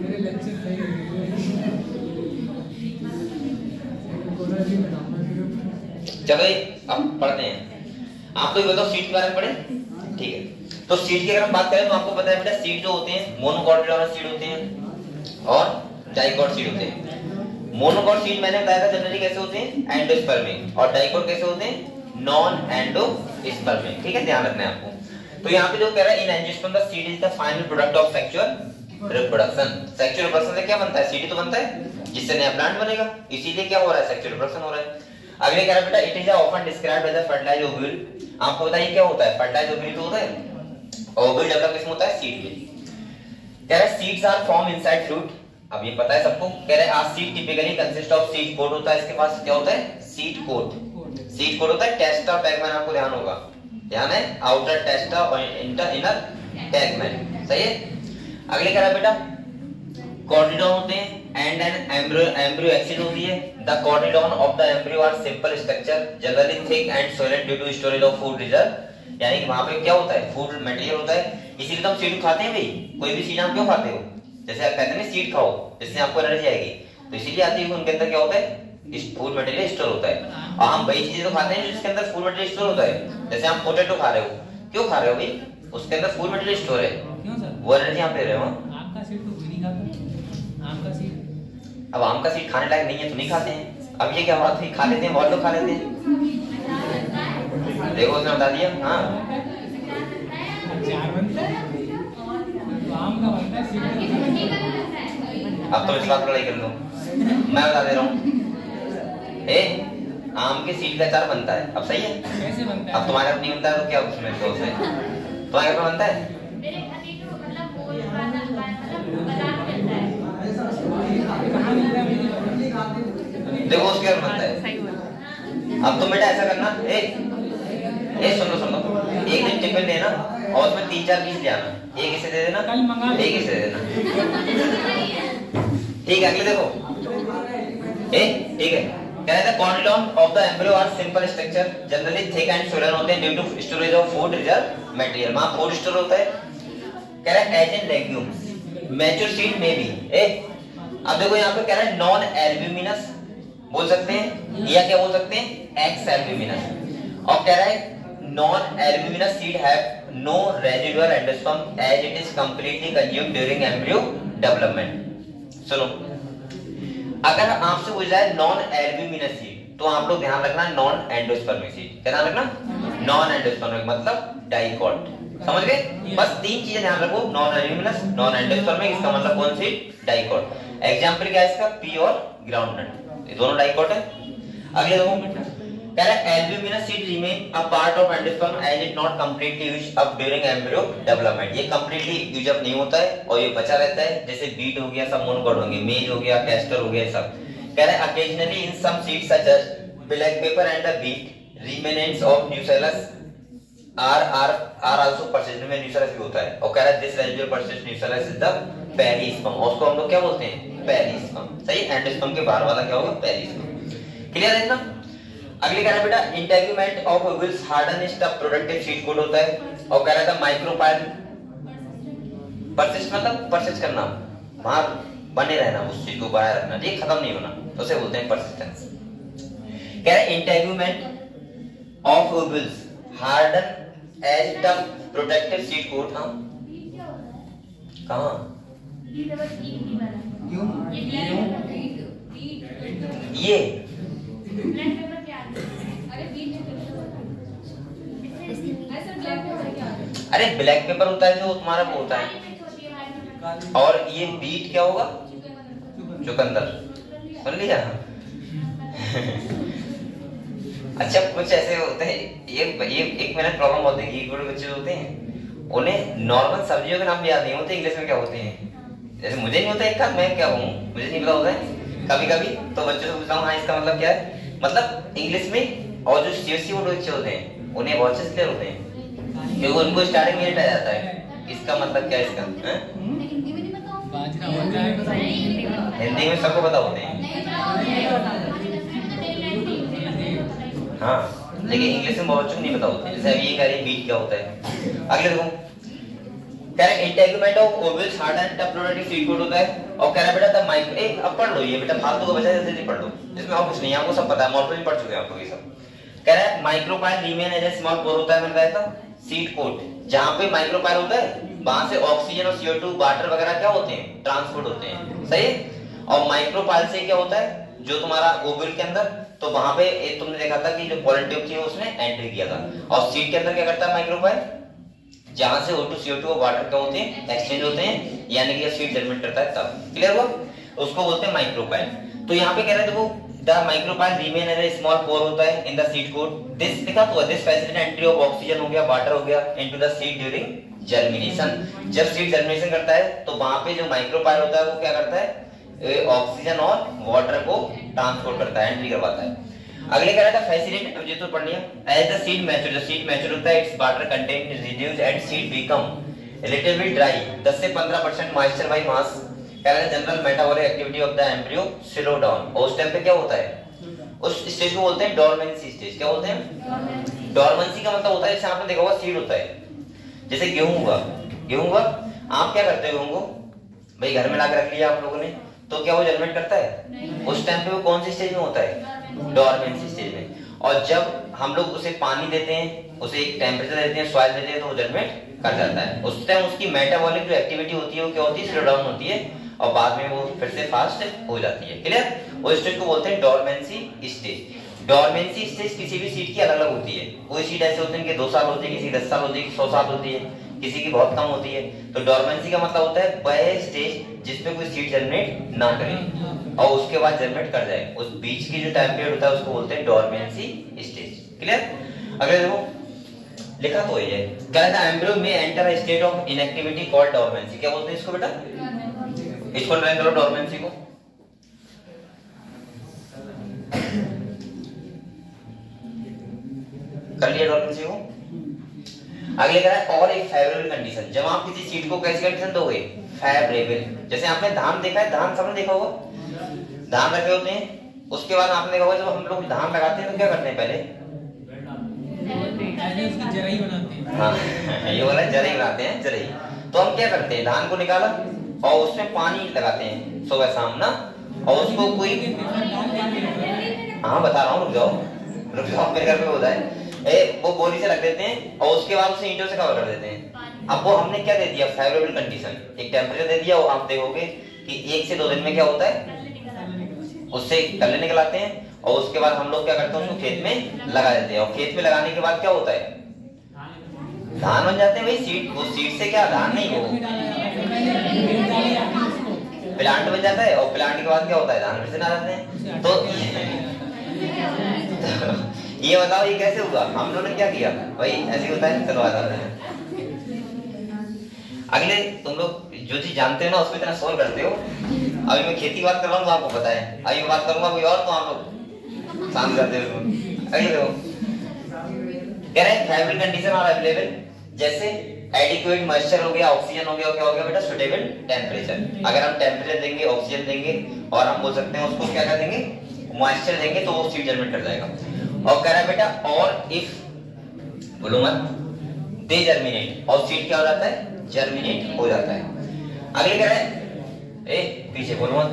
मेरे लेक्चर सही हो गए। चलो अब पढ़ते हैं। आप लोग बताओ सीट के बारे में पढ़े, ठीक है? तो सीट की अगर हम बात करें तो आपको पता है बेटा, सीट जो होते हैं मोनोकॉटिलॉनस सीट होते हैं और डाइकॉट सीट होते हैं। मोनोकॉट सीट मैंने बताया था जनरली कैसे होते हैं, एंडोस्पर्मिक, और डाइकॉट कैसे होते हैं, नॉन एंडोस्पर्मिक। ठीक है, ध्यान रखना है आपको। तो यहाँ पे जो कह रहा है, इन angiosperm the seed is the final product of sexual reproduction. Sexual reproduction से क्या बनता है? सीड तो बनता है, जिससे नया प्लांट बनेगा, इसीलिए क्या हो रहा है, सेक्सुअल रिप्रोडक्शन हो रहा है। अगले कह रहा है बेटा, it is often described as a fertilised ovule. आपको बताइए क्या होता है, फर्टिलाइज्ड ओव्यूल तो होता है, ओव्यूल डेवलप किसमें होता है, सीड में। कह रहा है seeds are form inside fruit, अब ये पता है सबको। कह रहे हैं a seed typically consist of seed coat होता है, इसके पास क्या होता है, सीड कोट। सीड कोट होता है टेस्टा और टैगमैन, आपको ध्यान होगा, ध्यान है, आउटर टेस्टा और इनर टैगमैन, सही है। अगले कह रहा है बेटा, कॉर्डिडॉन होते हैं एंड एन एम्ब्रियो एक्सिस होती है। The cotyledon of the embryo are simple structure, generally thick and solid due to storage of food reserve. यानी कि वहां पे क्या होता है, फूड मटेरियल होता है, इसीलिए तो हम सीड खाते हैं भाई। कोई भी सीड आप क्यों खाते हो, जैसे आप कहते हैं सीड खाओ जिससे आपको एनर्जी आएगी, तो इसीलिए आती है कि उनके अंदर क्या होता है, फूड मटेरियल स्टोर होता है। और हम वही चीजें तो खाते हैं जिसके अंदर फूड मटेरियल स्टोर होता है। जैसे आप पोटैटो खा रहे हो, क्यों खा रहे हो भाई, उसके अंदर फूड मटेरियल स्टोर है, क्यों सर? वो एनर्जी आप ले रहे हो। आपका सीट तो कोई नहीं खाता, आपका सीट। अब आम का सीड खाने लायक नहीं है तो नहीं खाते हैं। अब ये क्या बात है, खा लेते हैं, बहुत लोग खा लेते हैं। देखो उसने बता दिया, हाँ चार बनता है तो आम का बनता है, सीट का बनता है। अब तो इस बात पर लड़ाई कर लो, मैं बता दे रहा हूँ, आम के सीड का अचार बनता है। अब सही है, कैसे बनता है? अब तुम्हारे घर नहीं बनता है तो क्या उसमें दोष है, तुम्हारे घर पर बनता है। कहाँ मिलता है मुझे? देखो उसके घर बनता है। अब तुम बेटा ऐसा करना, सुनो, एक दिन टिफिन लेना और उसमें 3-4 पीस ले आना, एक इसे दे देना, कल मंगा एक इसे दे देना, ठीक है। अगले देखो, ठीक है, कह रहा था cotyledon of the embryo are simple structure, generally thick and swollen होते हैं due to storage of food reserve material. वहां फूड स्टोर होता है। कह रहा है as in legumes mature seed में भी। अब देखो यहाँ पे कह रहा है नॉन एल्ब्यूमिनस, बोल सकते हैं, या क्या बोल सकते हैं एक्स एल्ब्यूमिनस। और कह रहा है non albuminous seed have no residual endosperm as it is completely consumed during embryo development. सुनो, अगर आपसे पूछ जाए नॉन एल्ब्यूमिनस सीड तो आप लोग ध्यान रखना नॉन एंडोस्पर्मिक सीड। क्या ध्यान रखना? नॉन एंडोस्पर्मिक मतलब डाइकॉट। समझ गए? बस तीन चीजें ध्यान रखो, नॉन एल्ब्यूमिनस, नॉन एंडोस्पर्मिक, इसका मतलब कौन सी? डाइकॉट। एग्जांपल क्या है इसका? पी और ग्राउंडनट, ये दोनों डाइकॉट है। अगले देखो, कह रहा है albuminous seed remain a part of endosperm as it not completely used up during embryo development. ये कंप्लीटली यूज अप नहीं होता है और ये बचा रहता है, जैसे बीट हो गया, सब मोनोकॉट होंगे, मेज हो गया, कैस्टर हो गया, सब। कह रहा है occasionally in some seeds such as black pepper and the beet remnants of nucellus are also persistent में nucellus भी होता है। और कह रहा है this residual persistent nucellus is the perisperm, और उसको हम लोग क्या बोलते हैं? पेरिस्पर्म। सही, एंडोस्पर्म के बाहर वाला क्या होगा? पेरिस्पर्म। क्लियर है ना? अगले कह रहा है बेटा integument of ovules harden stuff productive seed code होता है। और कह रहा था माइक्रोपाइल परसिस्ट मतलब परसिस्ट करना, वहां बने रहना, उस चीज को बनाए रखना, ये खत्म नहीं होना, तो उसे बोलते हैं परसिस्टेंस। कह रहा है integument of ovules harden as the protective seed coat. हां कहां? ये अरे ब्लैक पेपर होता है जो तुम्हारा वो होता है, और ये बीट क्या होगा? चुकंदर। सुन लिया? अच्छा, कुछ ऐसे होते हैं, ये एक मिनट प्रॉब्लम होती है, बड़े बच्चे होते हैं उन्हें नॉर्मल सब्जियों के नाम याद नहीं होते, इंग्लिश में क्या होते हैं। जैसे मुझे नहीं होता, एक का मैं क्या हूँ मुझे नहीं पता होता है कभी कभी, तो बच्चों से पूछता हूँ हाँ इसका मतलब क्या है, मतलब इंग्लिश में। और जो सीएससी बोर्ड बच्चे होते हैं उन्हें बहुत अच्छे क्लियर होते हैं, क्योंकि उनको स्टार्टिंग में आ जाता है इसका मतलब क्या है इसका। हिंदी में नहीं बताऊं? हिंदी में सबको पता होते हैं, हाँ, लेकिन इंग्लिश में बहुत बच्चों को नहीं पता होते। जैसे अभी ये कह रही है बीट क्या होता है। अगले देखो, कह रहा है integument of ovules harden the productive seed code होता है। और कह रहा है बेटा द माइक्रो, एक अब पढ़ लो ये बेटा, फालतू का बचा जल्दी पढ़ लो, इसमें और कुछ नहीं, आपको सब पता है, मॉर्फोलॉजी पढ़ चुके हैं आप लोग ये सब। कह रहा है micropyle remain as a small pore होता है, मैंने बताया था सीड कोड, जहां पे माइक्रोपाइल होता है वहां से ऑक्सीजन और CO2 वाटर वगैरह क्या होते हैं? ट्रांसपोर्ट होते हैं। सही है। और माइक्रोपाइल से क्या होता है, जो तुम्हारा ओवल के अंदर, तो वहां पे तुमने देखा था कि जो पोलन ट्यूब थी उसने एंट्री किया था। और सीड के अंदर क्या करता है माइक्रोपाइल? जहां से O2 CO2 और वाटर क्या होते हैं? एक्सचेंज होते हैं, यानी कि सीड जर्मिनेट करता है तब। क्लियर हुआ? उसको बोलते हैं माइक्रोपाइल। तो यहाँ पे कह रहे हैं देखो the micropyle remain as a small pore होता है in the seed coat. This दिखा तो this facilitate entry of oxygen हो गया, वाटर हो गया into the seed during germination. जब सीड जर्मिनेशन करता है तो वहां पे जो माइक्रोपाइल होता है वो क्या करता है? ऑक्सीजन और वाटर को ट्रांसपोर्ट करता है, एंट्री करवाता है। अगले कह रहा था फैसिलिटेट, अब ये तो पढ़ लिया। As the seed mature, the seed mature होता है, its water content is reduced and seed become little bit dry, 10 से 15% मॉइस्चर बाय मास। कह रहा है general metabolic activity of the embryo slow down. और उस टाइम पे क्या होता है? उस स्टेज को बोलते हैं डोरमेंसी स्टेज। क्या बोलते हैं? डोरमेंसी का मतलब होता है, जैसे आपने देखा होगा सीड होता है, जैसे गेहूं हुआ, आप क्या करते हो गेहूं को? भाई घर में लाकर रख लिया आप लोगों ने, तो क्या वो जर्मिनेट करता है? उस टाइम पे वो कौन सी स्टेज में होता है? डोरमेंसी स्टेज में। और जब हम लोग उसे पानी देते हैं, उसे एक टेम्परेचर देते हैं, सॉइल देते हैं, तो वो जर्मिनेट कर जाता है। उस टाइम उसकी मेटाबॉलिक जो एक्टिविटी होती है वो क्या होती है? स्लो डाउन होती है, और बाद में वो फिर से फास्ट हो जाती है। क्लियर? वो स्टेज को बोलते हैं डोरमेंसी स्टेज। डोरमेंसी स्टेज किसी भी सीड की अलग अलग होती है। कोई सीड ऐसे होते हैं कि 2 साल होती है, किसी की 10 साल होती है, 100 साल होती है, किसी की बहुत कम होती है। तो डोरमेंसी का मतलब होता है वह स्टेज जिसमें कोई सीड जर्मिनेट ना करे और उसके बाद जर्मिनेट कर जाए, उस बीच की जो टाइम पीरियड होता है उसको बोलते हैं डोरमेंसी स्टेज। क्लियर? अगले देखो, लिखा तो ये क्या है, एम्ब्रियो में enter a state of inactivity called dormancy. क्या बोलते हैं इसको बेटा? इसको ट्राई करो डोरमेंसी को। कर लिया डोरमेंसी को। अगले कह रहा है और एक फेवरेबल कंडीशन, जब आप किसी सीड को कैसी कंडीशन दोगे? फेवरेबल। जैसे आपने धान देखा है, धान सबने देखा होगा, धान रखे होते हैं, उसके बाद आपने देखा होगा जब हम लोग धान लगाते हैं तो क्या करते हैं? पहले उसकी जराई बनाते हैं। हाँ, ये वाला जराई बनाते हैं, जराई। तो हम क्या करते हैं? धान को निकाला और उसमें पानी लगाते हैं सुबह शाम ना, और उसको कोई हाँ बता रहा हूँ, रुक जाओ मेरे घर पे होता है। वो बोरी से रख देते हैं और उसके बाद उसे ईंटों से कवर कर देते हैं। अब वो हमने क्या दे दिया, फेवरेबल कंडीशन, एक टेम्परेचर दे दिया। और आप देखोगे कि 1 से 2 दिन में क्या होता है, उससे कल्ले निकल आते हैं। और उसके बाद हम लोग क्या करते हैं, उसको खेत में लगा देते हैं। और खेत में लगाने के बाद क्या होता है, धान बन जाते हैं भाई। सीड, वो सीड से क्या, धान नहीं, वो प्लांट बन जाता है। और प्लांट के बाद क्या होता है, धान फिर से ना जाते हैं। तो ये बताओ ये कैसे हुआ, हम लोगों ने क्या किया भाई, ऐसे होता है। चलो आगे अगले, तुम लोग जो चीज जानते हो ना उसको इतना सोल्व करते हो। अभी मैं खेती की बात कर रहा हूँ तो आपको पता है, अभी मैं बात करूंगा कोई और तो आप लोग शांत करते हो। अगले देखो कह रहे हैं फेवरेबल कंडीशन आर अवेलेबल, जैसे एडिक्वेट मॉइस्चर हो गया, ऑक्सीजन हो गया, क्या हो गया बेटा, सुटेबल टेम्परेचर। अगर हम टेम्परेचर देंगे, ऑक्सीजन देंगे और हम बोल सकते हैं उसको क्या कर देंगे, मॉइस्चर देंगे, तो वो सीड जर्मिनेट कर जाएगा। और कह रहा है बेटा और इफ, बोलो मत, दे जर्मिनेट, और सीड क्या हो जाता है, जर्मिनेट हो जाता है। अगले कह रहा है, पीछे बोलो मत,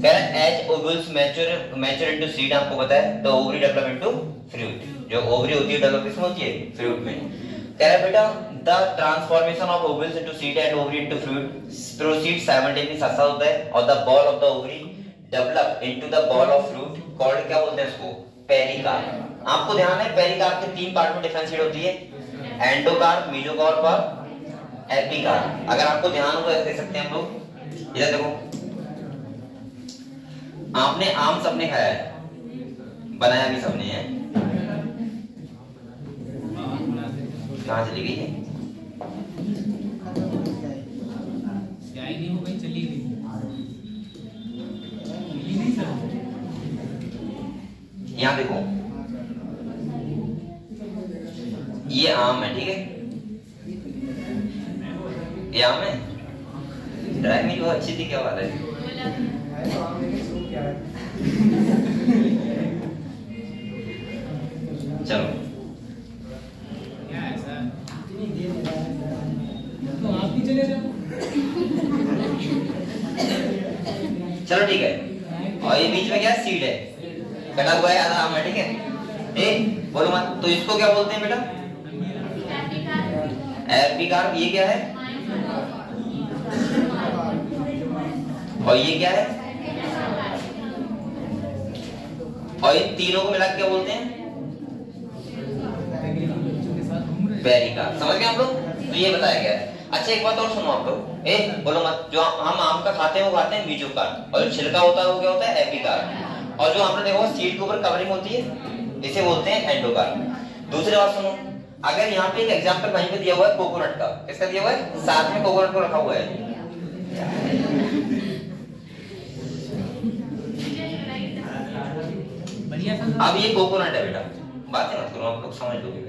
कह रहा है as ovules mature into seed, आपको पता है, the ovary develop into fruit. जो ओवरी होती है डेवलप किसमें होती है, फ्रूट में। कह रहा है बेटा the transformation of vowels into seed and ovary into fruit proceed simultaneously, साथ साथ होता है। और the ball of the ovary develop into the ball of fruit called, क्या बोलते हैं इसको, पेरिकार्प। आपको ध्यान है पेरिकार्प के 3 पार्ट में डिफरेंशिएट होती है, एंडोकार्प, मेसोकार्प और एपिकार्प। अगर आपको ध्यान हो तो ऐसे देख सकते हैं हम लोग, इधर देखो, आपने आम सबने खाया है, बनाया भी सबने है। कहाँ चली गई है, नहीं हो गई, चली गई, मिली नहीं सर। यहाँ देखो ये आम है, ठीक है, ये आम है, ड्राई मीट बहुत अच्छी थी, क्या बात है। चलो क्या है सर, तो आप भी चले जाओ। चलो ठीक है। और ये बीच में क्या है, सीड है, कटा हुआ है आधा आम है, ठीक है। बोलो मत, तो इसको क्या बोलते हैं बेटा, एपिकार्प। ये क्या है, और ये क्या है, और इन तीनों को मिला के क्या बोलते हैं, पेरिकार्प। समझ गए आप लोग, तो ये बताया गया है। अच्छा एक बात और सुनो आप लोग, बोलो मत, जो हम आम का खाते हैं वो खाते हैं मेसोकार्प, और जो छिलका होता है वो क्या होता है, एपिकार्प। और जो आपने देखा सीड के ऊपर कवरिंग होती है, इसे बोलते हैं एंडोकार्प। दूसरी बात सुनो, अगर यहाँ पे एक एग्जांपल वहीं पे दिया हुआ है कोकोनट का, किसका दिया हुआ है, साथ में कोकोनट को रखा हुआ है। बढ़िया सर, अब ये कोकोनट है बेटा, बातें मत करो, आप लोग समझ लोगे।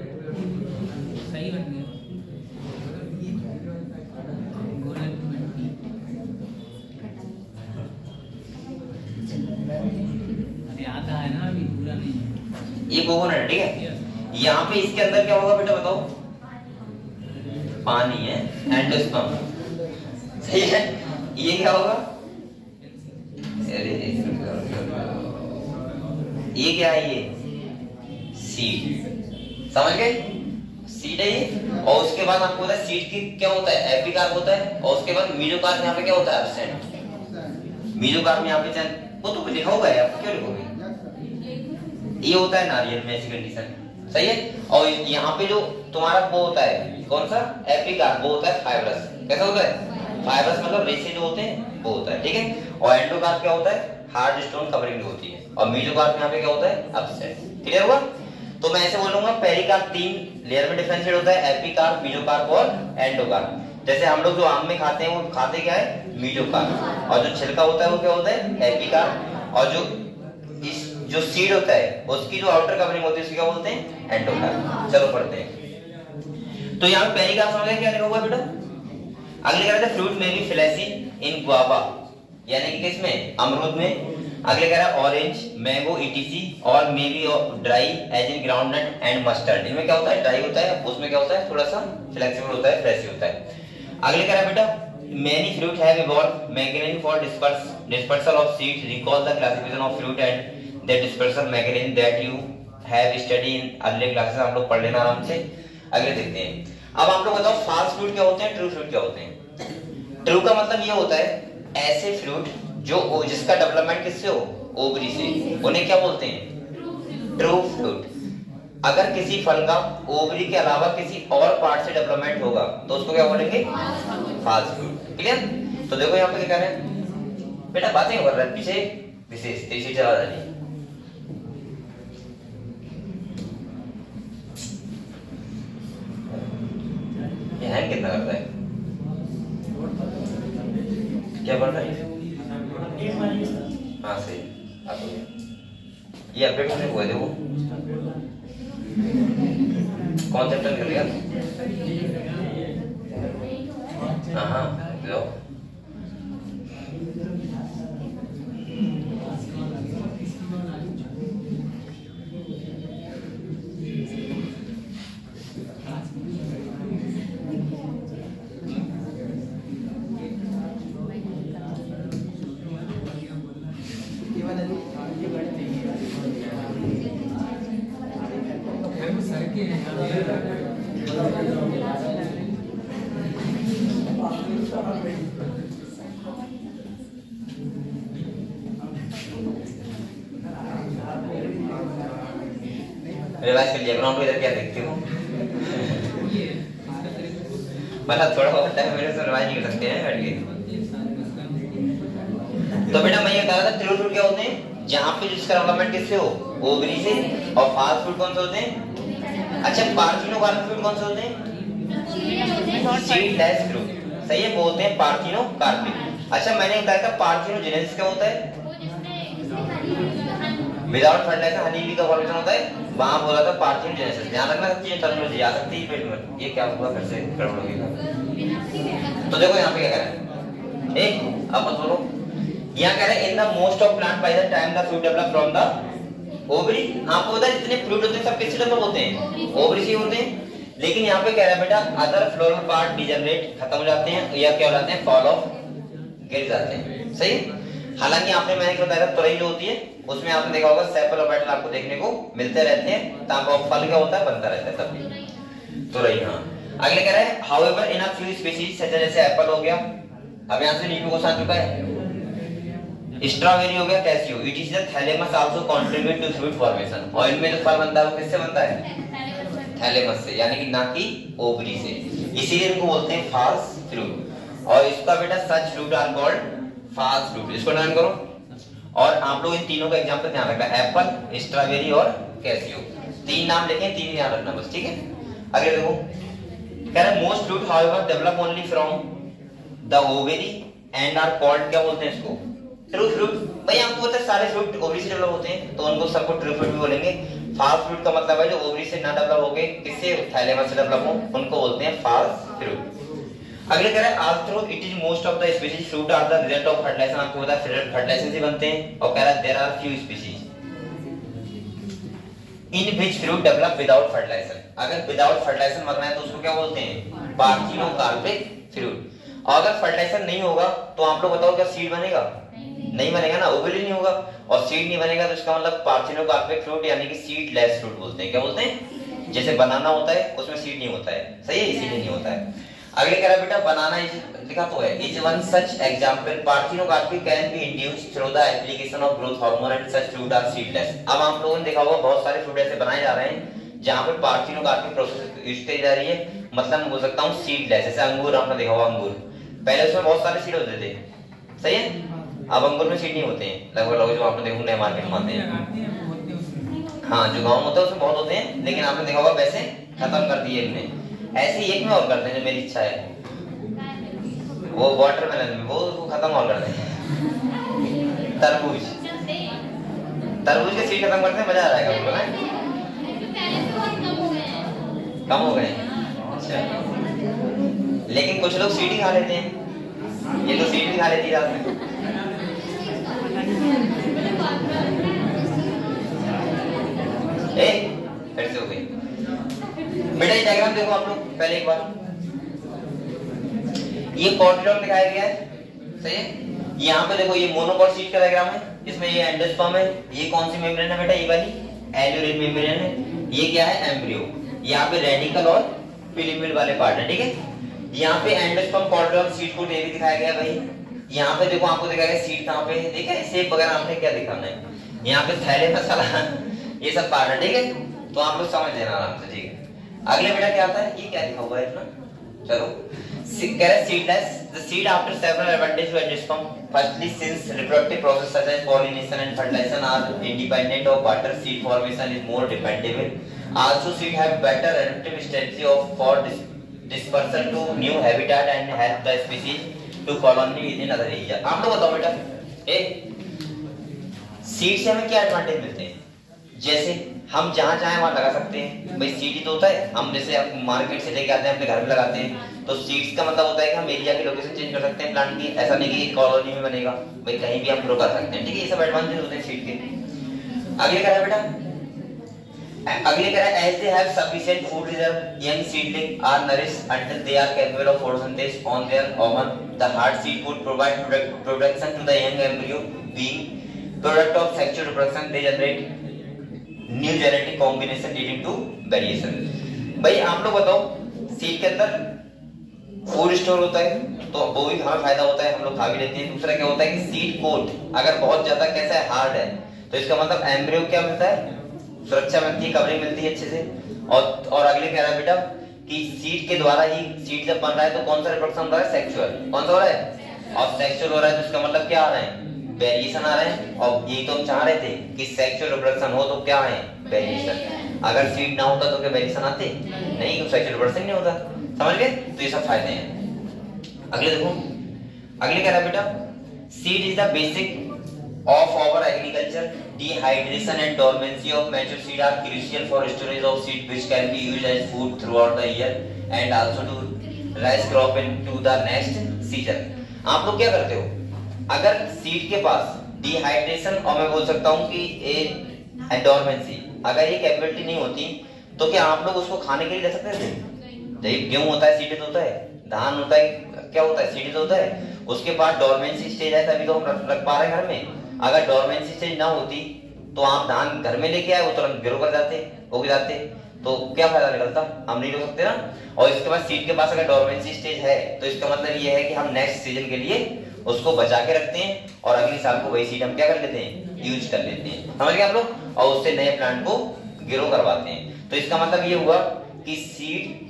सही बन गया। अरे आता है ना, अभी पूरा नहीं। ये कोकोनट है, ठीक है। यहाँ पे इसके अंदर क्या होगा बेटा, बताओ, पानी है, एंडोस्पर्म, सही है। ये क्या होगा, ये क्या है, ये सीड, समझ गए, सीड है ये। और उसके बाद आपको पता है सीड की क्या होता है, एपिकार्प होता है। और उसके बाद मेसोकार्प यहाँ पे क्या होता है, एब्सेंट। मेसोकार्प यहाँ पे वो तो लिखा हुआ है, आप क्यों लिखोगे, ये होता है नारियल में, ऐसी कंडीशन, सही है। और यहाँ पे जो तुम्हारा वो होता है, कौन सा, एपिकार्प, वो होता है फाइब्रस। कैसा होता है, फाइब्रस मतलब रेशे जो होते हैं वो होता है, ठीक है। और एंडोकार्प क्या होता है, हार्ड स्टोन कवरिंग होती है। और मेसोकार्प यहाँ पे क्या होता है, एब्सेंट। क्लियर हुआ। तो मैं ऐसे बोलूंगा पेरिकार्प 3 लेयर में डिफरेंशिएट होता है, एपिकार्प, मेसोकार्प और एंडोकार्प। जैसे हम लोग जो आम में खाते हैं वो खाते क्या है, मेसोकार्प। और जो छिलका होता है वो क्या होता है, एपिकार्प। और जो सीड होता है उसकी जो आउटर कवरिंग होती है उसकी क्या बोलते हैं, एंडोकार्प। चलो पढ़ते हैं। तो यहाँ पेरिकार्प समझ गए क्या लिखा हुआ बेटा। अगले कह रहे थे फ्रूट में भी फ्लैसी इन गुआवा, यानी कि किसमें, अमरूद में। अगले कह रहा है ऑरेंज, मैंगो, ईटीसी और may be dry as in groundnut and mustard. इनमें क्या होता है, ड्राई होता है, उसमें क्या होता है, थोड़ा सा फ्लेक्सिबल होता है, फ्रेशी होता है। अगले कह रहा है बेटा many fruit have evolved mechanism for dispersal of seeds, recall the classification of fruit and the dispersal mechanism that you have study in early classes, आप लोग पढ़ लेना आराम से। अगले देखते हैं। अब आप लोग बताओ फॉल्स फ्रूट क्या होते हैं, ट्रू फ्रूट क्या होते हैं। ट्रू का मतलब ये होता है ऐसे फ्रूट जो जिसका डेवलपमेंट किससे हो, ओवरी से, उन्हें क्या बोलते हैं, ट्रू फ्रूट। अगर किसी फल का ओवरी के अलावा किसी और पार्ट से डेवलपमेंट होगा तो उसको क्या बोलेंगे, फॉल्स फ्रूट। क्लियर। तो देखो यहाँ पे क्या कह रहे हैं बेटा, बातें कर रहा है पीछे विशेष तीसरी जगह डाली। ये हैंग कितना करता है, क्या बढ़ रहा है, हाँ सही आप ये अपडेट होने हुए देखो कौन चैप्टर कर लिया, हाँ लो रिवाइज कर लिया। ग्राउंड पे इधर क्या देखते हो, मतलब थोड़ा बहुत टाइम मेरे से रिवाइज नहीं कर सकते हैं बैठ के। तो बेटा मैं ये बता रहा था ट्रू फ्रूट क्या होते हैं, जहाँ पे जिसका डेवलपमेंट किससे हो, ओवरी से। और फॉल्स फ्रूट कौन से होते हैं, अच्छा पार्थिनोकार्पिक फ्रूट कौन से होते हैं, सीडलेस फ्रूट। सही है, बोलते हैं पार्थिनोकार्पिक। अच्छा मैंने बताया था पार्थिनोजेनेसिस क्या होता है, विदाउट फर्टिलाइजर हनी बी का फॉर्मेशन होता है, वहां बोला था पार्थिनोजेनेसिस। ध्यान रखना सब चीजें टर्मिनोलॉजी आ सकती है पेट में। ये क्या हुआ फिर से गड़बड़ हो गया। तो देखो यहाँ पे क्या कह रहा है, एक अब मत बोलो, यहाँ कह रहे हैं इन the most of plant by the time the fruit develop from the ovary. आपको पता है जितने फ्रूट होते हैं सब किससे डेवलप होते हैं, ओवरी से होते हैं। लेकिन यहाँ पे कह रहा है बेटा अदर फ्लोरल पार्ट डिजनरेट, खत्म हो जाते हैं या क्या हो जाते हैं, फॉल ऑफ, गिर जाते हैं। सही। हालांकि आपने मैंने बताया तुरई जो होती है उसमें आपने देखा होगा सेपल और पेटल आपको देखने को मिलते रहते हैं, ताकि फल क्या होता है, बनता रहता है तब तुरई। हाँ अगले कह रहा है however in a few species such जैसे एप्पल हो गया, अब यहां से नीचे को आ चुका है, स्ट्रॉबेरी हो गया, cashew, it is the thalamus also contribute to fruit formation. ऑयल में जो फल बनता है वो किससे बनता है, थैलेमस से, यानी कि ना कि ओवरी से। इसीलिए इनको बोलते हैं फॉल्स फ्रूट। और इसका बेटा such fruit are called false fruit. इसको लर्न करो। और आप लोग इन तीनों का एग्जांपल ध्यान रखना, एप्पल, स्ट्रॉबेरी और कैसियो, तीन नाम लिखें, तीन ध्यान रखना बस, ठीक है। आगे देखो कह रहा है most fruit however develop only from the ovary and are called, क्या बोलते हैं इसको, ट्रू फ्रूट। भाई आपको पता है सारे फ्रूट ओवरी से डेवलप होते हैं तो उनको सबको ट्रू फ्रूट भी बोलेंगे। फॉल्स फ्रूट का मतलब है जो ओवरी से ना डेवलप हो गए, किससे, थैलेमस से डेवलप हो, उनको बोलते हैं फॉल्स फ्रूट। अगले कह रहा है also it is most of the species fruit are the result of fertilisation. आपको पता है फर्टिलाइजेशन से बनते हैं। और कह रहा है there are few species in which fruit develop without fertilisation. अगर विदाउट फर्टिलाइजेशन बनना है तो उसको क्या बोलते हैं, पार्थिनोकार्पिक फ्रूट। और अगर फर्टिलाइजेशन नहीं होगा तो आप लोग बताओ क्या सीड बनेगा, नहीं बनेगा ना, ओवरी नहीं होगा। और सीड नहीं बनेगा तो इसका मतलब पार्थिनोकार्पिक फ्रूट यानी कि सीडलेस फ्रूट बोलते हैं। क्या बोलते हैं, जैसे बनाना होता है उसमें सीड नहीं होता है, सही है, इसीलिए नहीं होता है। अगले कह रहा बेटा बनाना लिखा तो है, is one such example parthenocarpic can be induced through the application of growth hormone and such fruit are seedless. अब आप लोगों ने देखा होगा बहुत सारे फ्रूट ऐसे बनाए जा रहे हैं जहां पे पार्थिनोकार्पिक प्रोसेस यूज की जा रही है, मतलब मैं बोल सकता हूं सीडलेस। जैसे अंगूर आपने देखा होगा, अंगूर पहले उसमें बहुत सारे सीड होते थे, सही है, अब अंगूर में सीड नहीं होते हैं लगभग, जो आपने देखो नए मार्केट में आते हैं। हाँ जो गाँव में होता है उसमें बहुत होते हैं, लेकिन आपने देखा होगा वैसे खत्म कर दिए इनने। ऐसे ही एक में और करते हैं जो मेरी इच्छा है, वो वाटरमेलन में वो खत्म और कर दें। तरबूज, तरबूज के सीड खत्म करते हैं, मजा आ जाएगा उनको ना। कम हो गए, अच्छा, लेकिन कुछ लोग सीड ही खा लेते हैं, ये तो सीड भी खा लेती है रात में। फिर से हो गई बेटा। ये डायग्राम देखो आप लोग पहले एक बार, ये कॉर्टिडॉन दिखाया गया है, सही है। यहाँ पे देखो ये मोनोकॉट सीड का डायग्राम है, इसमें ये एंडोस्पर्म है, ये कौन सी मेम्ब्रेन है बेटा, ये वाली एल्यूरिन मेम्ब्रेन है, ये क्या है एम्ब्रियो, यहाँ पे रेडिकल और पिलिमिड वाले पार्ट है, ठीक है। यहाँ पे एंडोस्पर्म कॉर्डल सीड कोट ये भी दिखाया गया भाई। यहाँ पे देखो आपको दिखाया गया सीड कहाँ पे है, ठीक है, शेप वगैरह आपने क्या दिखाना है, यहाँ पे थैले मसाला ये सब पार्ट है, ठीक है, तो आप लोग समझ लेना आराम से, ठीक है। अगले बेटा क्या आता है, ये क्या लिखा हुआ है इतना, चलो कह रहा है seedless the seed after several advantages to angiosperm firstly since reproductive process such as pollination and fertilization are independent of water seed formation is more dependable also seed have better adaptive strategy of for dispersal to new habitat and help the species to colony within other area। आप लोग बताओ बेटा a seed से हमें क्या advantage मिलते हैं, जैसे हम जहाँ चाहे वहाँ लगा सकते हैं भाई, सीड ही तो होता है, हम जैसे आप मार्केट से लेके आते हैं अपने घर में लगाते हैं, तो सीड्स का मतलब होता है कि हम एरिया की लोकेशन चेंज कर सकते हैं प्लांट की, ऐसा नहीं कि कॉलोनी में बनेगा भाई, कहीं भी हम ग्रो कर सकते हैं, ठीक है, ये सब एडवांटेज होते हैं सीड के। आगे क्या है बेटा, अगले कह रहा है as they have sufficient food reserve young seedling are nourished until they are capable of photosynthesis on their own the hard seed would provide production to the young embryo being product of sexual reproduction they generate new genetic combination leading to variation. भाई आप लोग बताओ seed के अंदर food store होता है तो वो भी हमें फायदा होता है, हम लोग खा भी लेते हैं। दूसरा क्या होता है कि सीड कोट अगर बहुत ज्यादा कैसा है हार्ड है तो इसका मतलब एम्ब्रियो क्या मिलता है, सुरक्षा मिलती है, कवरिंग मिलती है अच्छे से। और अगले कह रहा है बेटा कि सीड के द्वारा ही सीड जब बन रहा है तो कौन सा रिप्रोडक्शन हो रहा है, सेक्सुअल, कौन सा हो रहा है, और सेक्सुअल हो रहा है तो इसका मतलब क्या आ रहा है, वेरिएशन आ रहे हैं। और यही तो हम चाह रहे थे कि सेक्सुअल रिप्रोडक्शन हो तो क्या है, वेरिएशन। अगर सीड ना होता तो क्या वेरिएशन आते नहीं, तो सेक्सुअल रिप्रोडक्शन नहीं होता, समझ गए, तो ये सब फायदे हैं। अगले देखो, अगले कह रहा है बेटा seed is the basic of our agriculture dehydration and dormancy of mature seed are crucial for storage of seed which can be used as food throughout the year and also to rise crop into the next season। आप लोग क्या करते हो, अगर seed के पास dehydration और मैं बोल सकता हूँ कि डोरमेंसी अगर ये कैपेबिलिटी नहीं होती तो क्या आप लोग उसको खाने के लिए ले सकते थे, गेहूं होता है सीडेड होता है, धान होता है क्या होता है सीडेड होता है, उसके बाद डोरमेंसी स्टेज है तभी तो हम रख पा रहे हैं घर में। अगर डोरमेंसी स्टेज ना होती तो आप धान घर में लेके आए वो तुरंत ग्रो कर जाते, उग जाते, तो क्या फायदा निकलता, हम नहीं ले सकते ना। और इसके बाद सीड के पास अगर डोरमेंसी स्टेज है तो इसका मतलब ये है कि हम नेक्स्ट सीजन के लिए उसको बचा के रखते हैं और अगले साल को वही सीड हम क्या कर लेते हैं, यूज कर लेते हैं, समझ गए आप लोग, और उससे नए प्लांट को ग्रो करवाते हैं। तो इसका मतलब ये हुआ कि सीड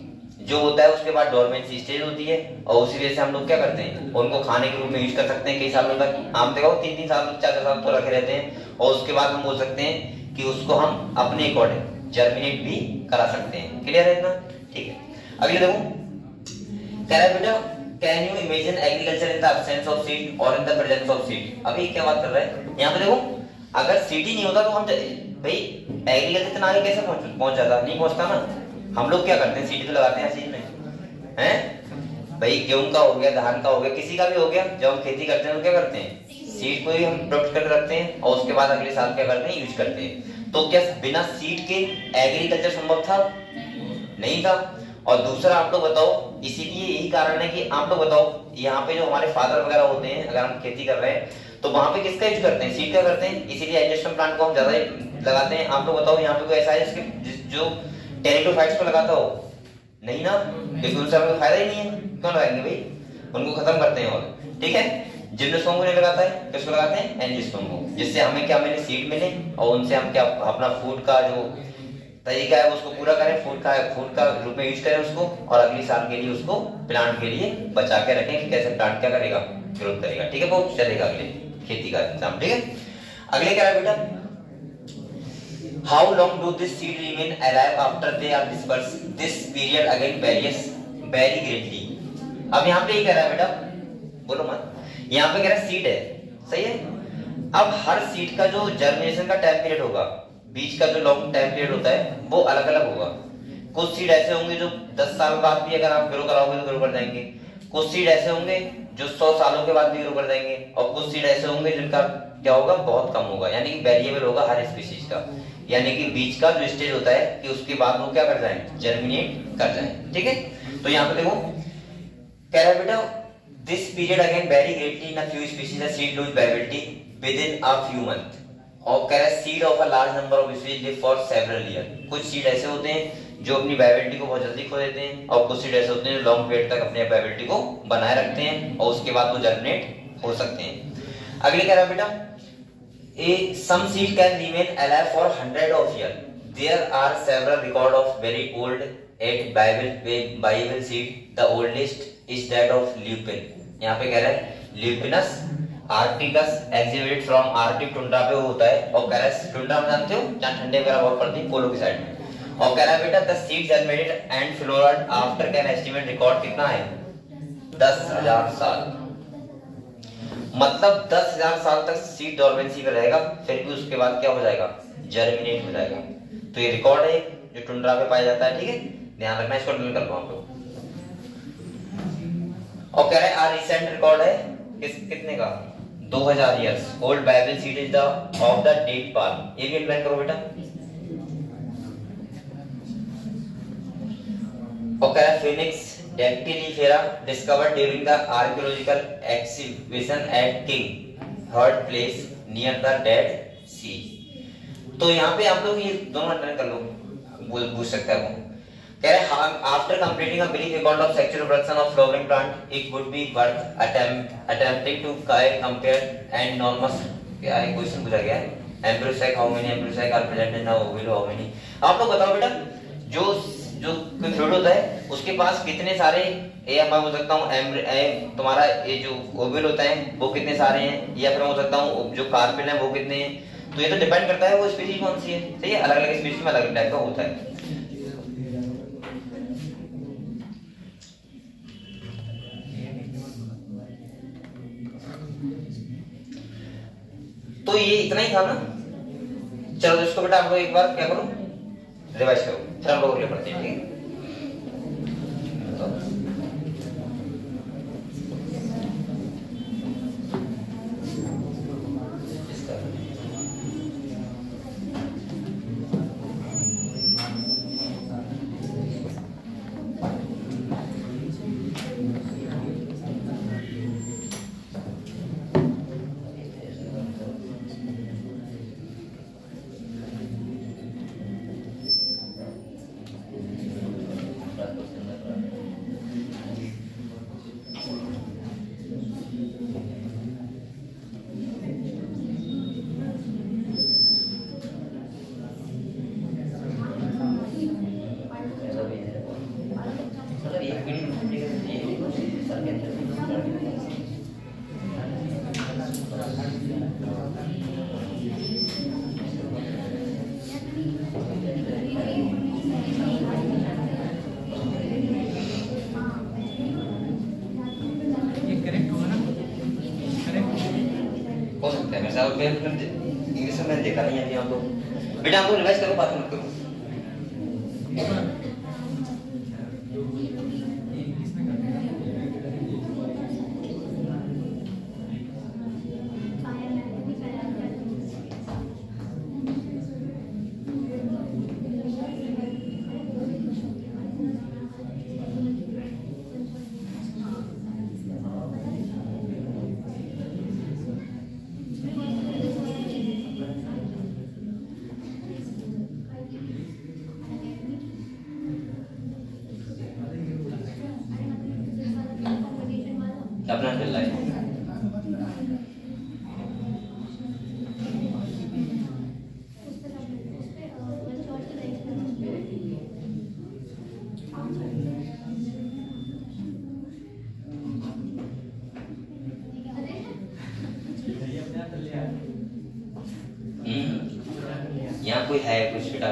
जो होता है उसके बाद डोरमेंसी स्टेज होती है और उसी वजह से हम लोग क्या करते हैं, उनको खाने के रूप में यूज कर सकते हैं कई सालों तक। आप देखो 3-3 साल 4-4 साल तो रखे रहते हैं और उसके बाद हम बोल सकते हैं कि उसको हम अपने अकॉर्डिंग जर्मिनेट भी करा सकते हैं। क्लियर है इतना, ठीक है। अगले देखो कह रहा है बेटा can you imagine agriculture in the absence of seed और in the presence of seed. अभी क्या बात कर रहा है यहाँ पे, देखो अगर सीड ही नहीं होता तो हम भाई एग्रीकल्चर इतना आगे कैसे पहुंच जाता, नहीं पहुंचता ना। हम लोग क्या करते हैं, सीड तो लगाते हैं सीड में हैं भाई, गेहूं का हो गया, धान का हो गया, किसी का भी हो गया, जब हम खेती करते हैं तो क्या करते हैं, सीड को ही हम प्रोटेक्ट करके रखते हैं और उसके बाद अगले साल क्या करते हैं, यूज करते हैं। तो क्या बिना सीड के एग्रीकल्चर संभव था, नहीं था। और दूसरा आप लोग बताओ, इसीलिए यही कारण है कि आप लोग बताओ यहाँ पे जो हमारे फादर वगैरह होते हैं अगर हम खेती कर रहे हैं तो वहां पे किसका यूज करते हैं, सीड का करते हैं, इसीलिए एंजियोस्पर्म प्लांट को हम ज्यादा लगाते हैं। आप लोग बताओ यहाँ पे कोई ऐसा है जो टेरिडोफाइट्स को लगाता हो, नहीं ना, क्योंकि उनसे हमें फायदा ही नहीं है, क्यों लगाएंगे भाई, उनको खत्म करते हैं। और ठीक है, जिम्नोस्पर्म को नहीं लगाता है, किसको लगाते हैं, एंजियोस्पर्म को, जिससे हमें क्या मिले, सीड मिले और उनसे हम क्या अपना फूड का जो तरीका है उसको पूरा करें, फूड का रूप में यूज करें उसको, और अगले साल के लिए उसको प्लांट के लिए बचा के रखें कि कैसे प्लांट क्या करेगा, ग्रोथ करेगा। ठीक है, वो चलेगा अगले खेती का इंतजाम। ठीक है, अगले क्या है बेटा, how long do this seed remain alive after they are dispersed? This period again varies very greatly। अब यहाँ पे ये कह रहा है बेटा, बोलो मत, यहाँ पे कह रहा है सीड है, सही है। अब हर सीड का जो जर्मिनेशन का टाइम पीरियड होगा, बीज का जो लॉन्ग टाइम पीरियड होता है वो अलग अलग होगा। कुछ सीड ऐसे होंगे जो 10 साल बाद भी अगर आप ग्रो कराओगे तो ग्रो कर जाएंगे, कुछ सीड ऐसे होंगे जो 100 सालों के बाद भी ग्रो कर जाएंगे, और कुछ सीड ऐसे होंगे जिनका क्या होगा, बहुत कम होगा, यानी कि वेरिएबल होगा हर स्पीशीज का। यानी कि बीज का जो स्टेज होता है कि उसके बाद वो क्या कर जाए, जर्मिनेट कर जाए। ठीक है, तो यहाँ पे देखो कह रहा है बेटा, this period again vary greatly in a few species the seed lose viability within a few months. और कह रहा है seed of a large number of species live for several year. कुछ सीड ऐसे होते हैं जो अपनी वायबिलिटी को बहुत जल्दी खो देते हैं और कुछ सीड ऐसे होते हैं जो लॉन्ग पीरियड तक अपनी वायबिलिटी को बनाए रखते हैं और उसके बाद वो जर्मिनेट हो सकते हैं। अगले कह रहा है बेटा some seed can remain alive for hundred of years. There are several record of very old yet viable seed. The oldest is that of lupin. यहाँ पे कह रहा है Lupinus arcticus exhibited from Arctic tundra पे होता है और कह रहा है टुंड्रा में जानते हो जहाँ ठंडे वगैरह बहुत पड़ती है पोलो की साइड में। और कह रहा है बेटा the seeds germinated and flowered after can estimate record कितना है 10,000 साल। मतलब 10,000 साल तक सीड डॉर्मेंसी में रहेगा, फिर भी उसके बाद क्या हो जाएगा जर्मिनेट हो जाएगा। तो ये रिकॉर्ड है जो टुंड्रा पे पाया जाता है, ठीक है, ध्यान रखना, इसको नोट कर लो आप लोग। और कह रहे हैं रिसेंट रिकॉर्ड है कितने का 2000 years old Bible seed is the of the date palm. ये भी अंडरलाइन करो बेटा। और कह रहा है Phoenix Dactylifera discovered during the archaeological exhibition at King Third Place near the Dead Sea। तो यहाँ पे आप लोग ये दोनों अंडरलाइन कर लो, पूछ सकते हैं आपको। कह रहे हैं after completing a brief account of sexual reproduction of flowering plant, it would be worth attempting to compare and enormous क्या है क्वेश्चन पूछा गया है embryo sac how many embryo sac are present in the ovule how many। आप लोग बताओ बेटा जो कोई फ्लूइड होता है उसके पास कितने सारे मैं बोल सकता हूँ तुम्हारा ये जो ओवल होता है वो कितने सारे हैं, या फिर मैं बोल सकता हूँ जो कार्पेल है वो कितने हैं। तो ये तो डिपेंड करता है वो स्पीशीज कौन सी है, सही है, अलग अलग स्पीशीज में अलग अलग टाइप का होता है। तो ये इतना ही था ना। चलो इसको बेटा आप लोग एक बार क्या करो रिवाइज करो, फिर हम लोग अगले पढ़ते हैं, ठीक है। इंग्लिश में देखा नहीं अभी आप लोग बेटा, आप लोग रिवाइज करो, बात मत करो। अपना चल रहा है यहाँ कोई है कुछ बेटा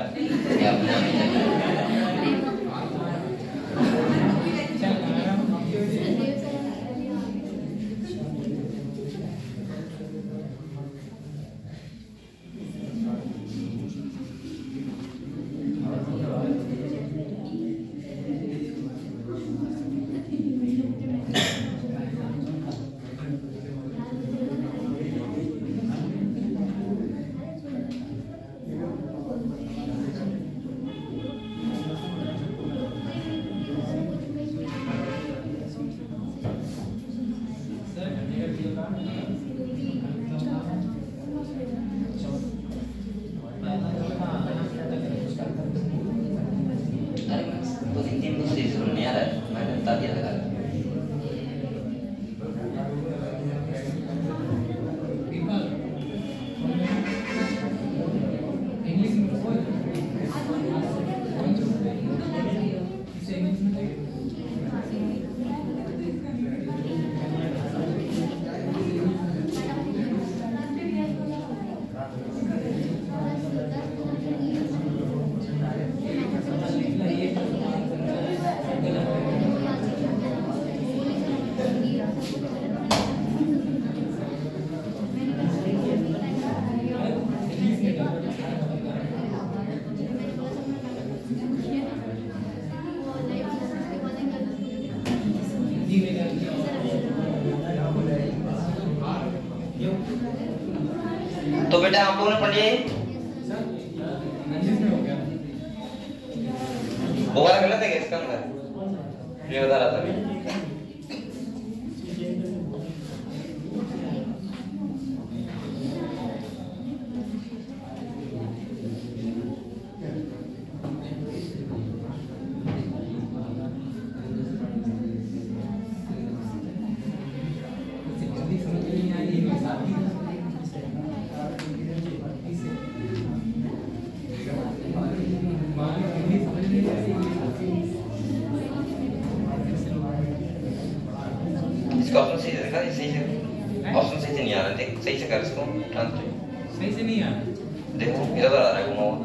तो बेटा आप लोगों ने पढ़ लिया ये? सर 19 में हो गया। वो वाला गलत है क्या इसका अंदर? ये बता रहा था मैं। जल्दी समझ नहीं आई ये साथी इसका ऑप्शन सही से देखा, ये सही से ऑप्शन सही से नहीं आ रहा। देख सही से कर इसको ट्रांसलेट। सही से नहीं आ देखो इधर आ रहा है घुमा हुआ।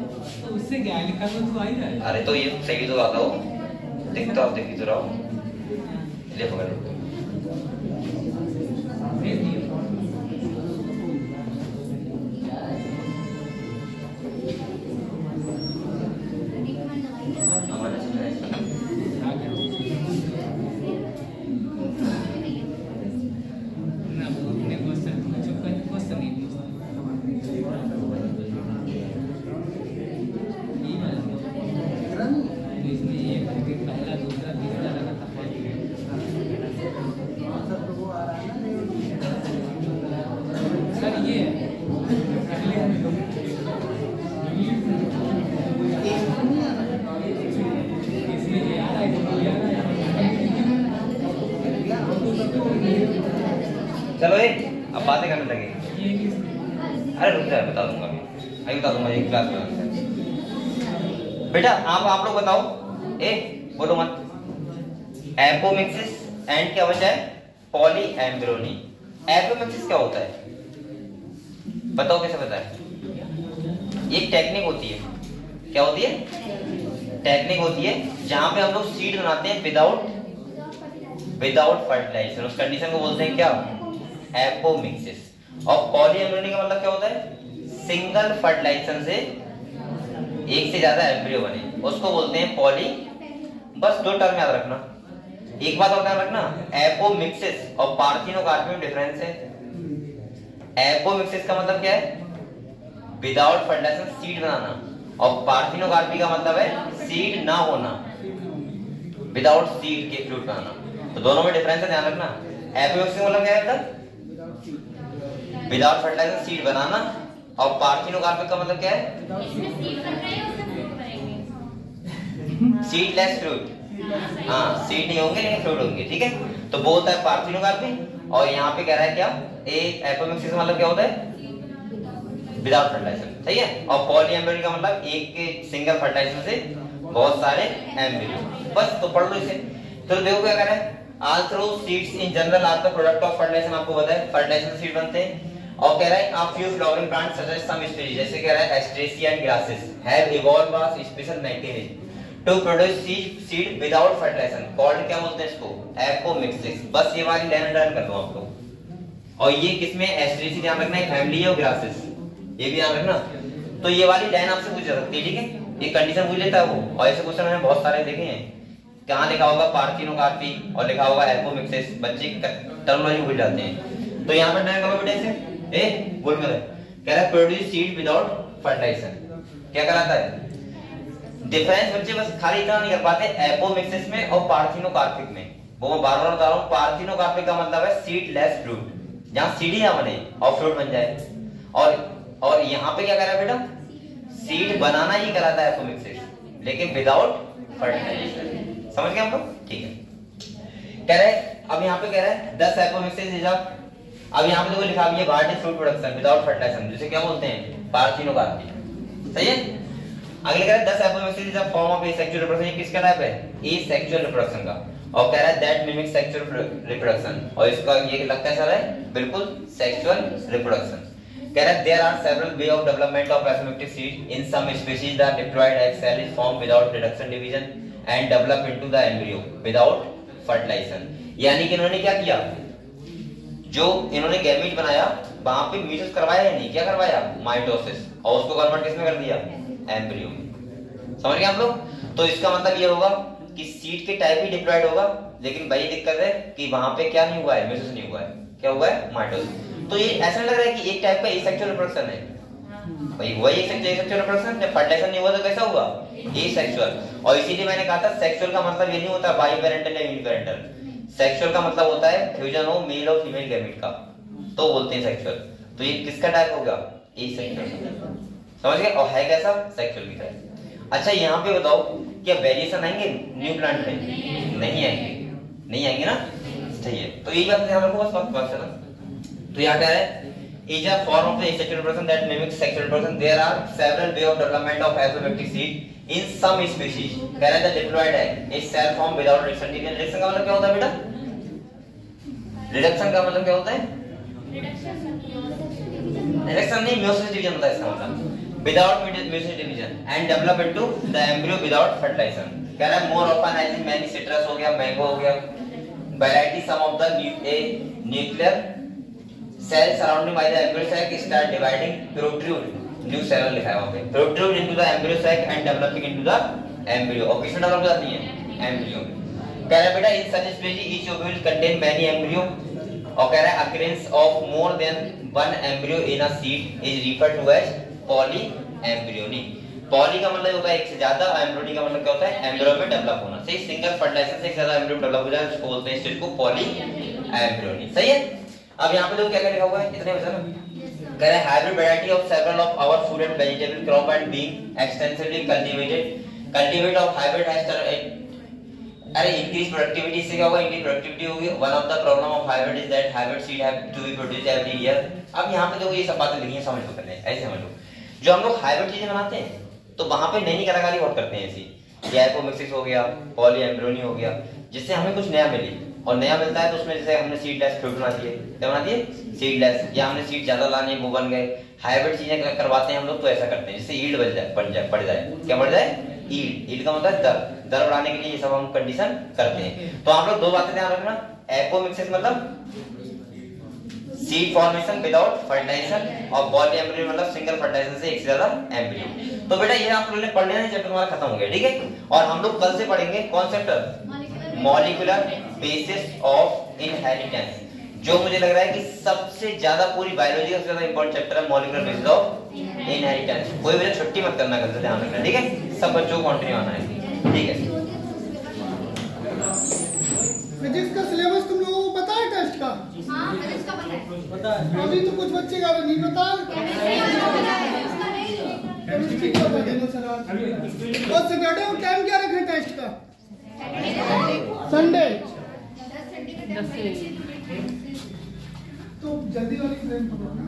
तो उससे क्या लिखा तो आ ही रहा है। अरे तो ये सही तो आता हो, देखता हो, देखी तो रहो। ले पकड़ लो। भेज दिया। हमारे से आ गया। ना बोलने क्वेश्चन चुप कर क्वेश्चन नहीं पूछता। ये वाला तो इसमें ये करके पहला दूसरा तीसरा लगा था। सर ये इसमें ये आ रहा है चलो ये अब बातें करने लगे। ये अरे रुक जा, बता दूंगा अभी बता दूंगा, एक क्लास में। बेटा आप लोग बताओ, ए बोलो मत। एपोमिक्सिस एंड क्या बचा है? Poly embryony. एपोमिक्सिस क्या होता है बताओ, कैसे पता है? एक टेक्निक होती है। क्या होती है? टेक्निक होती है जहां पे हम लोग सीड बनाते हैं विदाउट फर्टिलाइजेशन। उस कंडीशन को बोलते हैं क्या? एपोमिक्सिस। और पॉली एम्ब्रियोनी का मतलब क्या होता है? सिंगल फर्टिलाइजेशन से एक से ज्यादा एम्ब्रियो बने, उसको बोलते हैं पॉली। बस दो टर्म याद रखना। एक बात और ध्यान रखना, एपोमिक्सिस और पार्थिनोकार्पी में डिफरेंस है। एपोमिक्सिस का मतलब क्या है? विदाउट फर्टिलाइजेशन सीड बनाना, और पार्थिनोकार्पी का मतलब है सीड ना होना, विदाउट सीड के फ्रूट बनाना। तो दोनों में डिफरेंस है, ध्यान रखना। एपोमिक्सिस मतलब क्या है? विदाउट फर्टिलाइजेशन सीड बनाना, और पार्थिनोकार्पी का मतलब क्या है? इसमें सीड बन रहे हैं और फ्रूट बनेंगे। Seedless fruit. हाँ, सीड नहीं होंगे लेकिन फ्रूट होंगे, ठीक है। तो वो होता है पार्थिनोकार्पी, और यहाँ पे कह रहा है क्या? एक एपोमिक्सिस मतलब क्या होता है? विदाउट फर्टिलाइजेशन, सही है। और पॉली एम्ब्रियो का मतलब एक के सिंगल फर्टिलाइजेशन से बहुत सारे एम्ब्रियो। बस तो पढ़ लो इसे। तो देखो क्या कह रहा है? Although seeds in general are the product of fertilisation. आपको पता है फर्टिलाइजेशन सीड बनते हैं। और कह रहा है आप few flowering plants such as some species, जैसे कह रहा है Asteraceae and grasses have evolved a special mechanism to produce seed without fertilization, called क्या बोलते हैं इसको? एपोमिक्सिस। बस ये वाली लाइन अंडरलाइन कर लो आप लोग। और ये किसमें? एस्ट्रेसी, ध्यान रखना है, फैमिली है, और ग्रासेस ये भी ध्यान रखना। तो ये वाली लाइन आपसे पूछ सकती है, ठीक है। ये कंडीशन पूछ लेता है वो, और ऐसे क्वेश्चन मैंने बहुत सारे देखे हैं। कहाँ लिखा होगा पार्थिनोकार्पी और लिखा होगा एपोमिक्सिस, बच्चे टर्मिनोलॉजी भूल जाते हैं। तो यहाँ पर नया करो बेटे से, ए बोल कर कह रहा है प्रोड्यूस सीड विदाउट फर्टिलाइजेशन। क्या कराता है? डिफरेंस बच्चे बस खाली इतना नहीं कर पाते एपोमिक्सिस में और पार्थिनोकार्पिक में। वो मैं बार-बार बता रहा हूँ, पार्थिनोकार्पिक का मतलब है सीडलेस फ्रूट, जहाँ सीड ही ना बने और फ्रूट बन जाए। और यहाँ पे क्या कर रहा है बेटा? सीड बनाना ही कराता है एपोमिक्सिस, लेकिन विदाउट फर्टिलाइजेशन। समझ गए हम लोग? ठीक है। कह रहे अब यहाँ पे कह रहा है 10 एपोमिक्सिस इज अ। अब यहाँ पे देखो लिखा है what is fruit production without fertilisation, जिसे क्या बोलते हैं? पार्थिनोकार्पी, सही है। अगले कह रहा है 10 apomixis is a form of asexual reproduction. किसका टाइप है? एसेक्सुअल रिप्रोडक्शन का। और कह रहा है दैट मिमिक्स सेक्सुअल रिप्रोडक्शन, और इसका ये लगता है सर है बिल्कुल सेक्सुअल रिप्रोडक्शन। कह रहा है there are several way of development of apomictic seed in some species the diploid egg cell is form without reduction division and develop into the embryo without fertilisation. यानी कि इन्होंने क्या किया? जो इन्होंने गैमीट बनाया वहां पे म्यूटेशन करवाया है, नहीं क्या करवाया? माइटोसिस, और उसको कन्वर्ट किसमें कर दिया? एम्ब्रियो में। समझ गए आप लोग? तो इसका मतलब ये होगा कि सीड के टाइप ही डिप्लॉयड होगा, लेकिन वही दिक्कत है कि वहां पे क्या नहीं हुआ है? म्यूटेशन नहीं हुआ है। क्या हुआ है? माइटोसिस। तो ये ऐसा लग रहा है कि एक टाइप का एसेक्सुअल रिप्रोडक्शन है, वही सेक्सुअल रिप्रोडक्शन। जब फर्टिलाइजेशन नहीं हुआ तो कैसा हुआ? एसेक्सुअल। और इसीलिए मैंने कहा था सेक्सुअल का मतलब ये नहीं होता बाई पेरेंटल या यूनिपेरेंटल। सेक्सुअल का मतलब होता है फ्यूजन हो मेल और फीमेल गैमेट का, तो बोलते हैं सेक्सुअल। तो ये किसका टाइप होगा? एसेक्सुअल। समझ गए? और है कैसा? सेक्सुअल की टाइप। अच्छा यहाँ पे बताओ क्या वेरिएशन आएंगे न्यू प्लांट में? नहीं आएंगे, नहीं आएंगे ना, सही है। तो यही बात ध्यान रखो बस ना। तो यहाँ क्या है? Is a form of the asexual reproduction that mimics sexual reproduction. There are several way of development of haplomictic seed in some species. कह रहा है diploid है, is cell form without reduction. Reduction का मतलब क्या होता है बेटा? रिडक्शन का मतलब क्या होता है? रिडक्शन नहीं, meiosis division होता है इसका मतलब। Without meiosis division and develop into the embryo without fertilization. कह रहा है more often as in many citrus हो गया, mango हो गया. Variety some of the nuclear cells surrounding by the embryo sac start dividing, protrude, new cell लिखा है वहाँ पे, protrude into the embryo sac and developing into the embryo। और किसमें डेवलप हो जाती है? एम्ब्रियो। कह रहा है बेटा in such species each ovule contain many embryo। और कह रहा है occurrence of more than one embryo in a seed is referred to as polyembryony। Poly का मतलब होता है एक से ज्यादा, एम्ब्रियोनी का मतलब क्या होता है? एम्ब्रियो में डेवलप होना। सही, सिंगल फर्टिलाइजेशन से एक से ज्यादा एम्ब्रियो डेवलप हो जाए उसको बोलते हैं, स्टेज को पॉलीएम्ब्रियोनी। सही है। अब यहाँ पे देखो क्या क्या लिखा हुआ है, इतने बचा ना। कह रहा है hybrid variety of several of our food and vegetable crop and being extensively cultivated of hybrid has अरे इंक्रीज प्रोडक्टिविटी से क्या होगा? इंक्रीज प्रोडक्टिविटी होगी। One of the problem of hybrid is that hybrid seed have to be produced every year. अब यहाँ पे देखो ये सब बातें लिखी हैं, समझ लो पहले, ऐसे समझ लो। जो हम लोग हाइब्रिड चीजें बनाते हैं तो वहां पे नई कलाकारी बहुत करते हैं ऐसी, एपोमिक्सिस हो गया, पॉलीएम्ब्रियोनी हो गया, जिससे हमें कुछ नया मिले। और नया मिलता है तो उसमें जैसे हमने सीडलेस फ्रूट बना दिए, क्या बना दिए? सीडलेस, या हमने सीड ज्यादा लाने वो बन गए। हाइब्रिड चीजें करवाते हैं हम लोग तो ऐसा करते हैं जिससे ईल्ड बढ़ जाए। क्या बढ़ जाए? ईल्ड का मतलब दर बढ़ाने के लिए ये सब हम कंडीशन करते हैं। तो आप लोग दो बातें ध्यान रखना, एपोमिक्सिस मतलब सीड फॉर्मेशन विदाउट फर्टिलाइजेशन, और पॉलीएम्ब्रियो मतलब सिंगल फर्टिलाइजेशन से एक से ज्यादा एम्ब्रियो। तो बेटा ये आप लोगों ने पढ़ लेना, चैप्टर हमारा खत्म हो गया, ठीक है। और हम लोग कल से पढ़ेंगे कौन chapter? Molecular basis of inheritance, जो मुझे लग रहा है कि सबसे ज्यादा पूरी बायोलॉजी का सबसे ज्यादा इंपॉर्टेंट चैप्टर है, मॉलिक्यूलर बेसिस ऑफ इनहेरिटेंस। कोई भी छुट्टी मत करना, कल से ध्यान रखना, ठीक है। सब बच्चों को कंटिन्यू आना है, ठीक है। फिजिक्स का सिलेबस तुम लोगों को पता है टेस्ट का? हाँ, फिजिक्स का पता है। अभी तो कुछ बच्चे का नहीं पता। केमिस्ट्री का बता देना सर आज। और सैटरडे को टाइम क्या रखें टेस्ट का? संडे। तो जल्दी वाली ट्रेन पकड़ना।